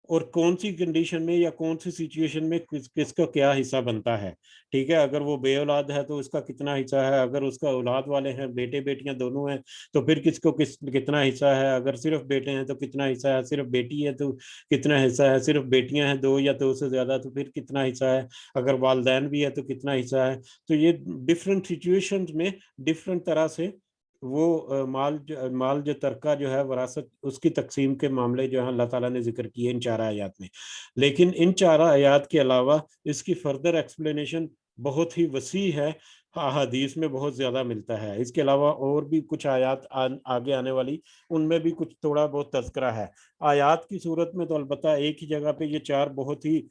اور کون سی کنڈیشن میں یا کون سی سچویشن میں کس کا کیا حصہ بنتا ہے. ٹھیک ہے, اگر وہ بے اولاد ہے تو اس کا کتنا حصہ ہے, اگر اس کا اولاد والے ہیں, بیٹے بیٹیاں دونوں ہیں, تو پھر کس کو کتنا حصہ ہے, اگر صرف بیٹے ہیں تو کتنا حصہ ہے, صرف بیٹی ہے تو کتنا حصہ ہے, صرف بیٹیاں ہیں دو یا دو سے زیادہ تو پھر کتنا حصہ ہے, اگر والدین بھی ہے تو کتنا حصہ ہے. تو یہ ڈفرینٹ سچویشنز میں ڈفرینٹ طرح سے وہ مال جو ترکہ جو ہے وراثت اس کی تقسیم کے معاملے جو ہیں اللہ تعالیٰ نے ذکر کیے ان 4 آیات میں. لیکن ان 4 آیات کے علاوہ اس کی فردر ایکسپلینیشن بہت ہی وسیع ہے, احادیث میں بہت زیادہ ملتا ہے. اس کے علاوہ اور بھی کچھ آیات آگے آنے والی ان میں بھی کچھ تھوڑا بہت تذکرہ ہے. آیات کی صورت میں تو البتہ ایک ہی جگہ پہ یہ 4 بہت ہی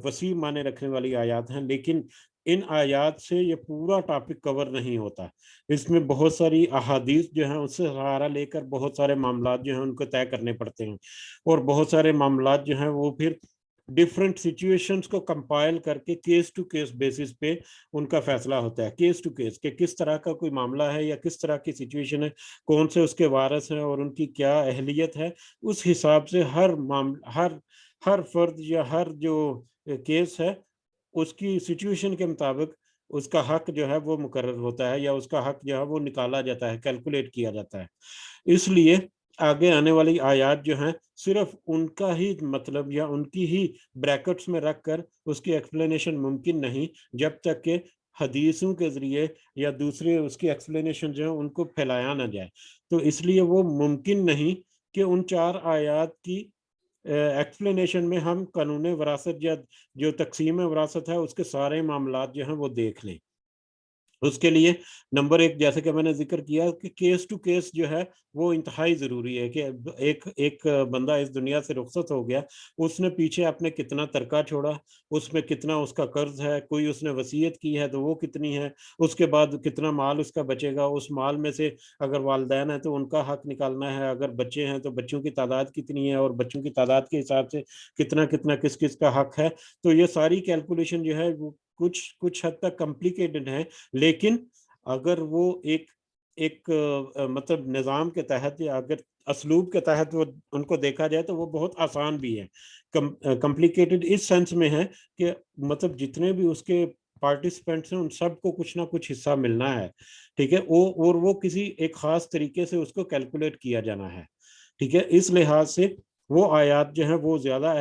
وسیع معنی رکھنے والی آیات ہیں, لیکن ان آیات سے یہ پورا ٹاپک کور نہیں ہوتا. اس میں بہت ساری احادیث جو ہیں اس سے سہارا لے کر بہت سارے معاملات جو ہیں ان کو طے کرنے پڑتے ہیں, اور بہت سارے معاملات جو ہیں وہ پھر ڈفرینٹ سچویشنز کو کمپائل کر کے کیس ٹو کیس بیسس پہ ان کا فیصلہ ہوتا ہے. کیس ٹو کیس کہ کس طرح کا کوئی معاملہ ہے یا کس طرح کی سچویشن ہے, کون سے اس کے وارث ہیں اور ان کی کیا اہلیت ہے, اس حساب سے ہر فرد یا ہر جو کیس ہے اس کی سچویشن کے مطابق اس کا حق جو ہے وہ مقرر ہوتا ہے, یا اس کا حق جو ہے وہ نکالا جاتا ہے, کیلکولیٹ کیا جاتا ہے. اس لیے آگے آنے والی آیات جو ہیں صرف ان کا ہی مطلب یا ان کی ہی بریکٹس میں رکھ کر اس کی ایکسپلینیشن ممکن نہیں, جب تک کہ حدیثوں کے ذریعے یا دوسرے اس کی ایکسپلینیشن جو ہیں ان کو پھیلایا نہ جائے. تو اس لیے وہ ممکن نہیں کہ ان 4 آیات کی ایکسپلینیشن میں ہم قانون وراثت یا جو تقسیم وراثت ہے اس کے سارے معاملات جو ہیں وہ دیکھ لیں. اس کے لیے نمبر 1 جیسے کہ میں نے ذکر کیا کہ کیس ٹو کیس جو ہے وہ انتہائی ضروری ہے کہ ایک بندہ اس دنیا سے رخصت ہو گیا, اس نے پیچھے اپنے کتنا ترکہ چھوڑا, اس میں کتنا اس کا قرض ہے, کوئی اس نے وصیت کی ہے تو وہ کتنی ہے, اس کے بعد کتنا مال اس کا بچے گا, اس مال میں سے اگر والدین ہیں تو ان کا حق نکالنا ہے, اگر بچے ہیں تو بچوں کی تعداد کتنی ہے اور بچوں کی تعداد کے حساب سے کتنا کس کا حق ہے. تو یہ ساری کیلکولیشن جو ہے وہ کچھ حد تک کمپلیکیٹڈ ہے, لیکن اگر وہ ایک مطلب نظام کے تحت یا اگر اسلوب کے تحت وہ ان کو دیکھا جائے تو وہ بہت آسان بھی ہے. کمپلیکیٹڈ اس سینس میں ہے کہ مطلب جتنے بھی اس کے پارٹیسپینٹس ہیں ان سب کو کچھ نہ کچھ حصہ ملنا ہے. ٹھیک ہے, اور وہ کسی ایک خاص طریقے سے اس کو کیلکولیٹ کیا جانا ہے. ٹھیک ہے, اس لحاظ سے وہ آیات جو ہیں وہ زیادہ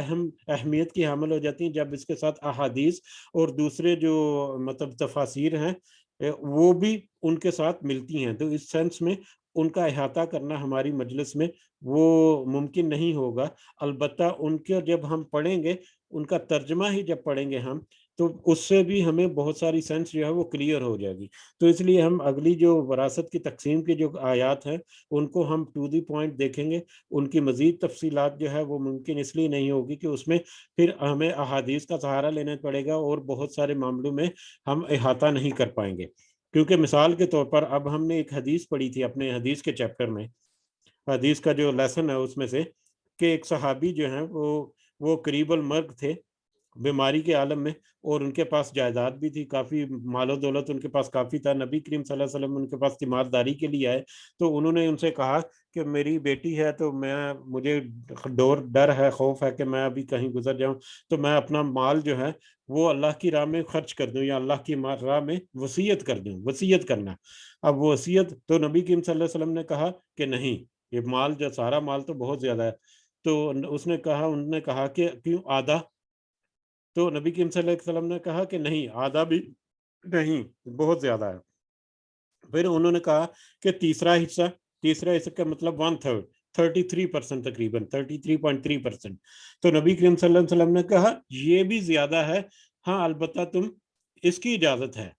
اہمیت کی حامل ہو جاتی ہیں جب اس کے ساتھ احادیث اور دوسرے جو مطلب تفاسیر ہیں وہ بھی ان کے ساتھ ملتی ہیں. تو اس سینس میں ان کا احاطہ کرنا ہماری مجلس میں وہ ممکن نہیں ہوگا. البتہ ان کے جب ہم پڑھیں گے, ان کا ترجمہ ہی جب پڑھیں گے ہم, تو اس سے بھی ہمیں بہت ساری سینس جو ہے وہ کلیئر ہو جائے گی. تو اس لیے ہم اگلی جو وراثت کی تقسیم کی جو آیات ہیں ان کو ہم ٹو دی پوائنٹ دیکھیں گے. ان کی مزید تفصیلات جو ہے وہ ممکن اس لیے نہیں ہوگی کہ اس میں پھر ہمیں احادیث کا سہارا لینا پڑے گا اور بہت سارے معاملوں میں ہم احاطہ نہیں کر پائیں گے. کیونکہ مثال کے طور پر اب ہم نے ایک حدیث پڑھی تھی اپنے حدیث کے چیپٹر میں, حدیث کا جو لیسن ہے اس میں سے, کہ ایک صحابی جو ہیں وہ قریب المرگ تھے بیماری کے عالم میں, اور ان کے پاس جائیداد بھی تھی, کافی مال و دولت ان کے پاس کافی تھا. نبی کریم صلی اللہ علیہ وسلم ان کے پاس تیمارداری کے لیے آئے تو انہوں نے ان سے کہا کہ میری بیٹی ہے تو مجھے ڈر ہے, خوف ہے کہ میں ابھی کہیں گزر جاؤں تو میں اپنا مال جو ہے وہ اللہ کی راہ میں خرچ کر دوں یا اللہ کی راہ میں وصیت کر دوں. وصیت کرنا, اب وصیت تو نبی کریم صلی اللہ علیہ وسلم نے کہا کہ نہیں, یہ مال جو سارا مال تو بہت زیادہ ہے. تو انہوں نے کہا کہ کیوں آدھا؟ تو نبی کریم صلی اللہ علیہ وسلم نے کہا کہ نہیں, آدھا بھی نہیں, بہت زیادہ ہے. پھر انہوں نے کہا کہ تیسرا حصہ کا مطلب 1/3 33% تقریباً 33.3%. تو نبی کریم صلی اللہ علیہ وسلم نے کہا یہ بھی زیادہ ہے, ہاں البتہ تم اس کی اجازت ہے.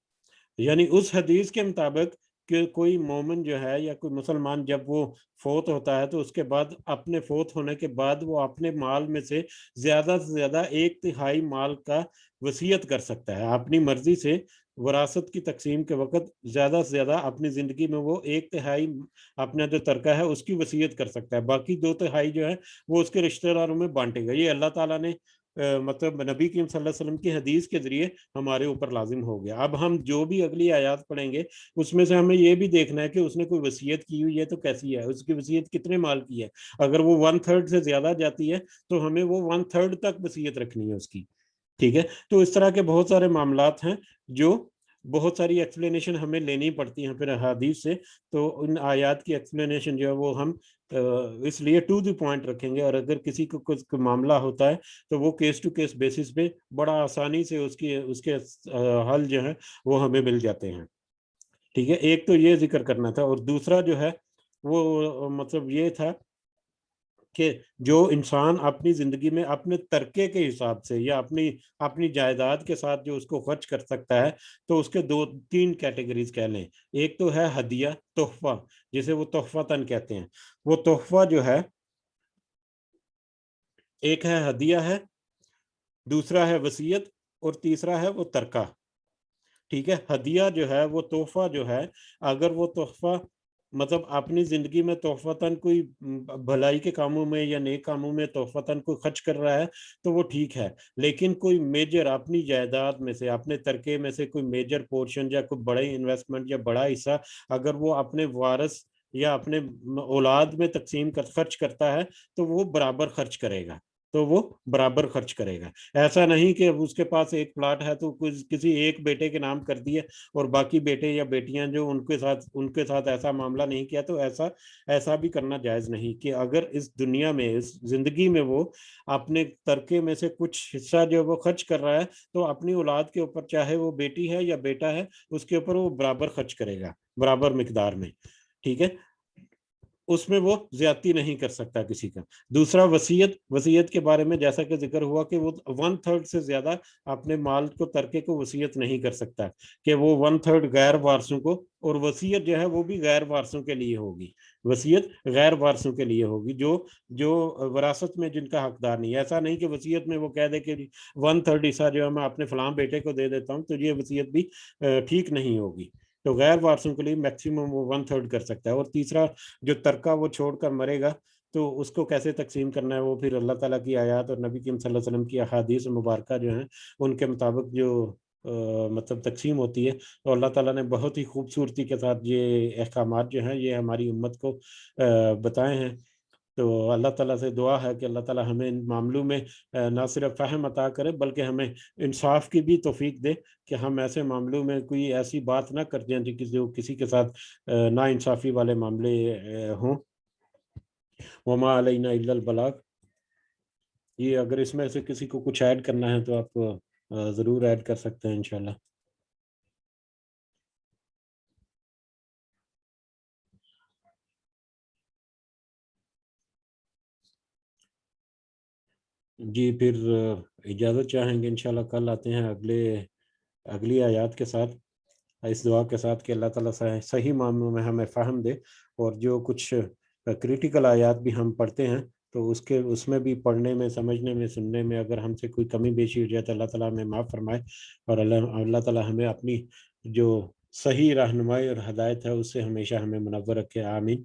یعنی اس حدیث کے مطابق کہ کوئی مومن جو ہے یا کوئی مسلمان جب وہ فوت ہوتا ہے تو اس کے بعد اپنے فوت ہونے کے بعد وہ اپنے مال میں سے زیادہ سے زیادہ 1/3 مال کا وصیت کر سکتا ہے اپنی مرضی سے. وراثت کی تقسیم کے وقت زیادہ سے زیادہ اپنی زندگی میں وہ 1/3 اپنا جو ترکہ ہے اس کی وصیت کر سکتا ہے, باقی 2/3 جو ہے وہ اس کے رشتہ داروں میں بانٹے گا. یہ اللہ تعالیٰ نے مطلب نبی کریم صلی اللہ علیہ وسلم کی حدیث کے ذریعے ہمارے اوپر لازم ہو گیا. اب ہم جو بھی اگلی آیات پڑھیں گے اس میں سے ہمیں یہ بھی دیکھنا ہے کہ اس نے کوئی وصیت کی ہوئی ہے تو کیسی ہے, اس کی وصیت کتنے مال کی ہے. اگر وہ 1/3 سے زیادہ جاتی ہے تو ہمیں وہ 1/3 تک وصیت رکھنی ہے اس کی. ٹھیک ہے, تو اس طرح کے بہت سارے معاملات ہیں جو بہت ساری ایکسپلینیشن ہمیں لینی پڑتی ہیں پھر احادیث سے. تو ان آیات کی ایکسپلینیشن جو ہے وہ ہم اس لیے ٹو دی پوائنٹ رکھیں گے, اور اگر کسی کو کچھ معاملہ ہوتا ہے تو وہ کیس ٹو کیس بیسس پہ بڑا آسانی سے اس کے حل جو ہے وہ ہمیں مل جاتے ہیں. ٹھیک ہے, ایک تو یہ ذکر کرنا تھا, اور دوسرا جو ہے وہ مطلب یہ تھا کہ جو انسان اپنی زندگی میں اپنے ترکے کے حساب سے یا اپنی جائیداد کے ساتھ جو اس کو خرچ کر سکتا ہے, تو اس کے 2-3 کیٹیگریز کہہ لیں. ایک تو ہے ہدیہ, تحفہ, جسے وہ تحفہ تن کہتے ہیں. وہ تحفہ جو ہے ایک ہے ہدیہ ہے, دوسرا ہے وصیت, اور تیسرا ہے وہ ترکہ. ٹھیک ہے, ہدیہ جو ہے وہ تحفہ جو ہے, اگر وہ تحفہ مطلب اپنی زندگی میں تحفتاً کوئی بھلائی کے کاموں میں یا نیک کاموں میں تحفتاً کوئی خرچ کر رہا ہے تو وہ ٹھیک ہے. لیکن کوئی میجر اپنی جائیداد میں سے, اپنے ترکے میں سے کوئی میجر پورشن یا کوئی بڑی انویسٹمنٹ یا بڑا حصہ اگر وہ اپنے وارث یا اپنے اولاد میں تقسیم خرچ کرتا ہے تو وہ برابر خرچ کرے گا, تو وہ برابر خرچ کرے گا. ایسا نہیں کہ اس کے پاس ایک پلاٹ ہے تو کسی ایک بیٹے کے نام کر دیے اور باقی بیٹے یا بیٹیاں جو ان کے ساتھ ایسا معاملہ نہیں کیا, تو ایسا بھی کرنا جائز نہیں. کہ اگر اس دنیا میں اس زندگی میں وہ اپنے ترکے میں سے کچھ حصہ جو وہ خرچ کر رہا ہے تو اپنی اولاد کے اوپر, چاہے وہ بیٹی ہے یا بیٹا ہے, اس کے اوپر وہ برابر خرچ کرے گا, برابر مقدار میں. ٹھیک ہے, اس میں وہ زیادتی نہیں کر سکتا کسی کا. دوسرا وصیت کے بارے میں جیسا کہ ذکر ہوا کہ وہ 1/3 سے زیادہ اپنے مال کو ترکے کو وصیت نہیں کر سکتا, کہ وہ 1/3 غیر وارثوں کو, اور وصیت جو ہے وہ بھی غیر وارثوں کے لیے ہوگی. وصیت غیر وارثوں کے لیے ہوگی جو وراثت میں جن کا حقدار نہیں. ایسا نہیں کہ وصیت میں وہ کہہ دے کہ 1/3 حصہ جو ہے میں اپنے فلاں بیٹے کو دے دیتا ہوں, تو یہ وصیت بھی ٹھیک نہیں ہوگی. تو غیر وارثوں کے لیے میکسیمم وہ 1/3 کر سکتا ہے. اور تیسرا جو ترکہ وہ چھوڑ کر مرے گا تو اس کو کیسے تقسیم کرنا ہے, وہ پھر اللہ تعالیٰ کی آیات اور نبی کریم صلی اللہ علیہ وسلم کی احادیث مبارکہ جو ہیں ان کے مطابق جو مطلب تقسیم ہوتی ہے. تو اللہ تعالیٰ نے بہت ہی خوبصورتی کے ساتھ یہ احکامات جو ہیں یہ ہماری امت کو بتائے ہیں. تو اللہ تعالیٰ سے دعا ہے کہ اللہ تعالیٰ ہمیں ان معاملوں میں نہ صرف فہم عطا کرے بلکہ ہمیں انصاف کی بھی توفیق دے, کہ ہم ایسے معاملوں میں کوئی ایسی بات نہ کر دیں جو کسی کے ساتھ نا انصافی والے معاملے ہوں. وما علینا الا البلاغ. یہ اگر اس میں سے کسی کو کچھ ایڈ کرنا ہے تو آپ ضرور ایڈ کر سکتے ہیں انشاءاللہ. جی پھر اجازت چاہیں گے انشاءاللہ, کل آتے ہیں اگلی آیات کے ساتھ, اس دعا کے ساتھ کہ اللہ تعالیٰ صحیح معاملوں میں ہمیں فہم دے, اور جو کچھ کریٹیکل آیات بھی ہم پڑھتے ہیں تو اس میں بھی پڑھنے میں, سمجھنے میں, سننے میں اگر ہم سے کوئی کمی بیشی ہو جائے تو اللہ تعالیٰ ہمیں معاف فرمائے, اور اللہ تعالیٰ ہمیں اپنی جو صحیح رہنمائی اور ہدایت ہے اس سے ہمیشہ ہمیں منور رکھے. آمین.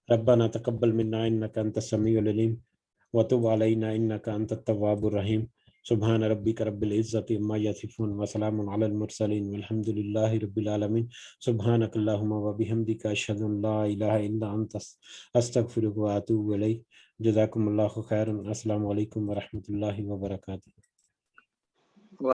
ربنا تقبل منا انک انت السمیع العلیم وتب علینا انک انت التواب الرحیم. سبحان ربک رب العزۃ عما یصفون وسلام علی المرسلین والحمد للہ رب العالمین. سبحانک اللہم وبحمدک اشہد ان لا الہ الا انت استغفرک واتوب الیک. جزاکم اللہ خیرا. السلام علیکم ورحمۃ اللہ وبرکاتہ.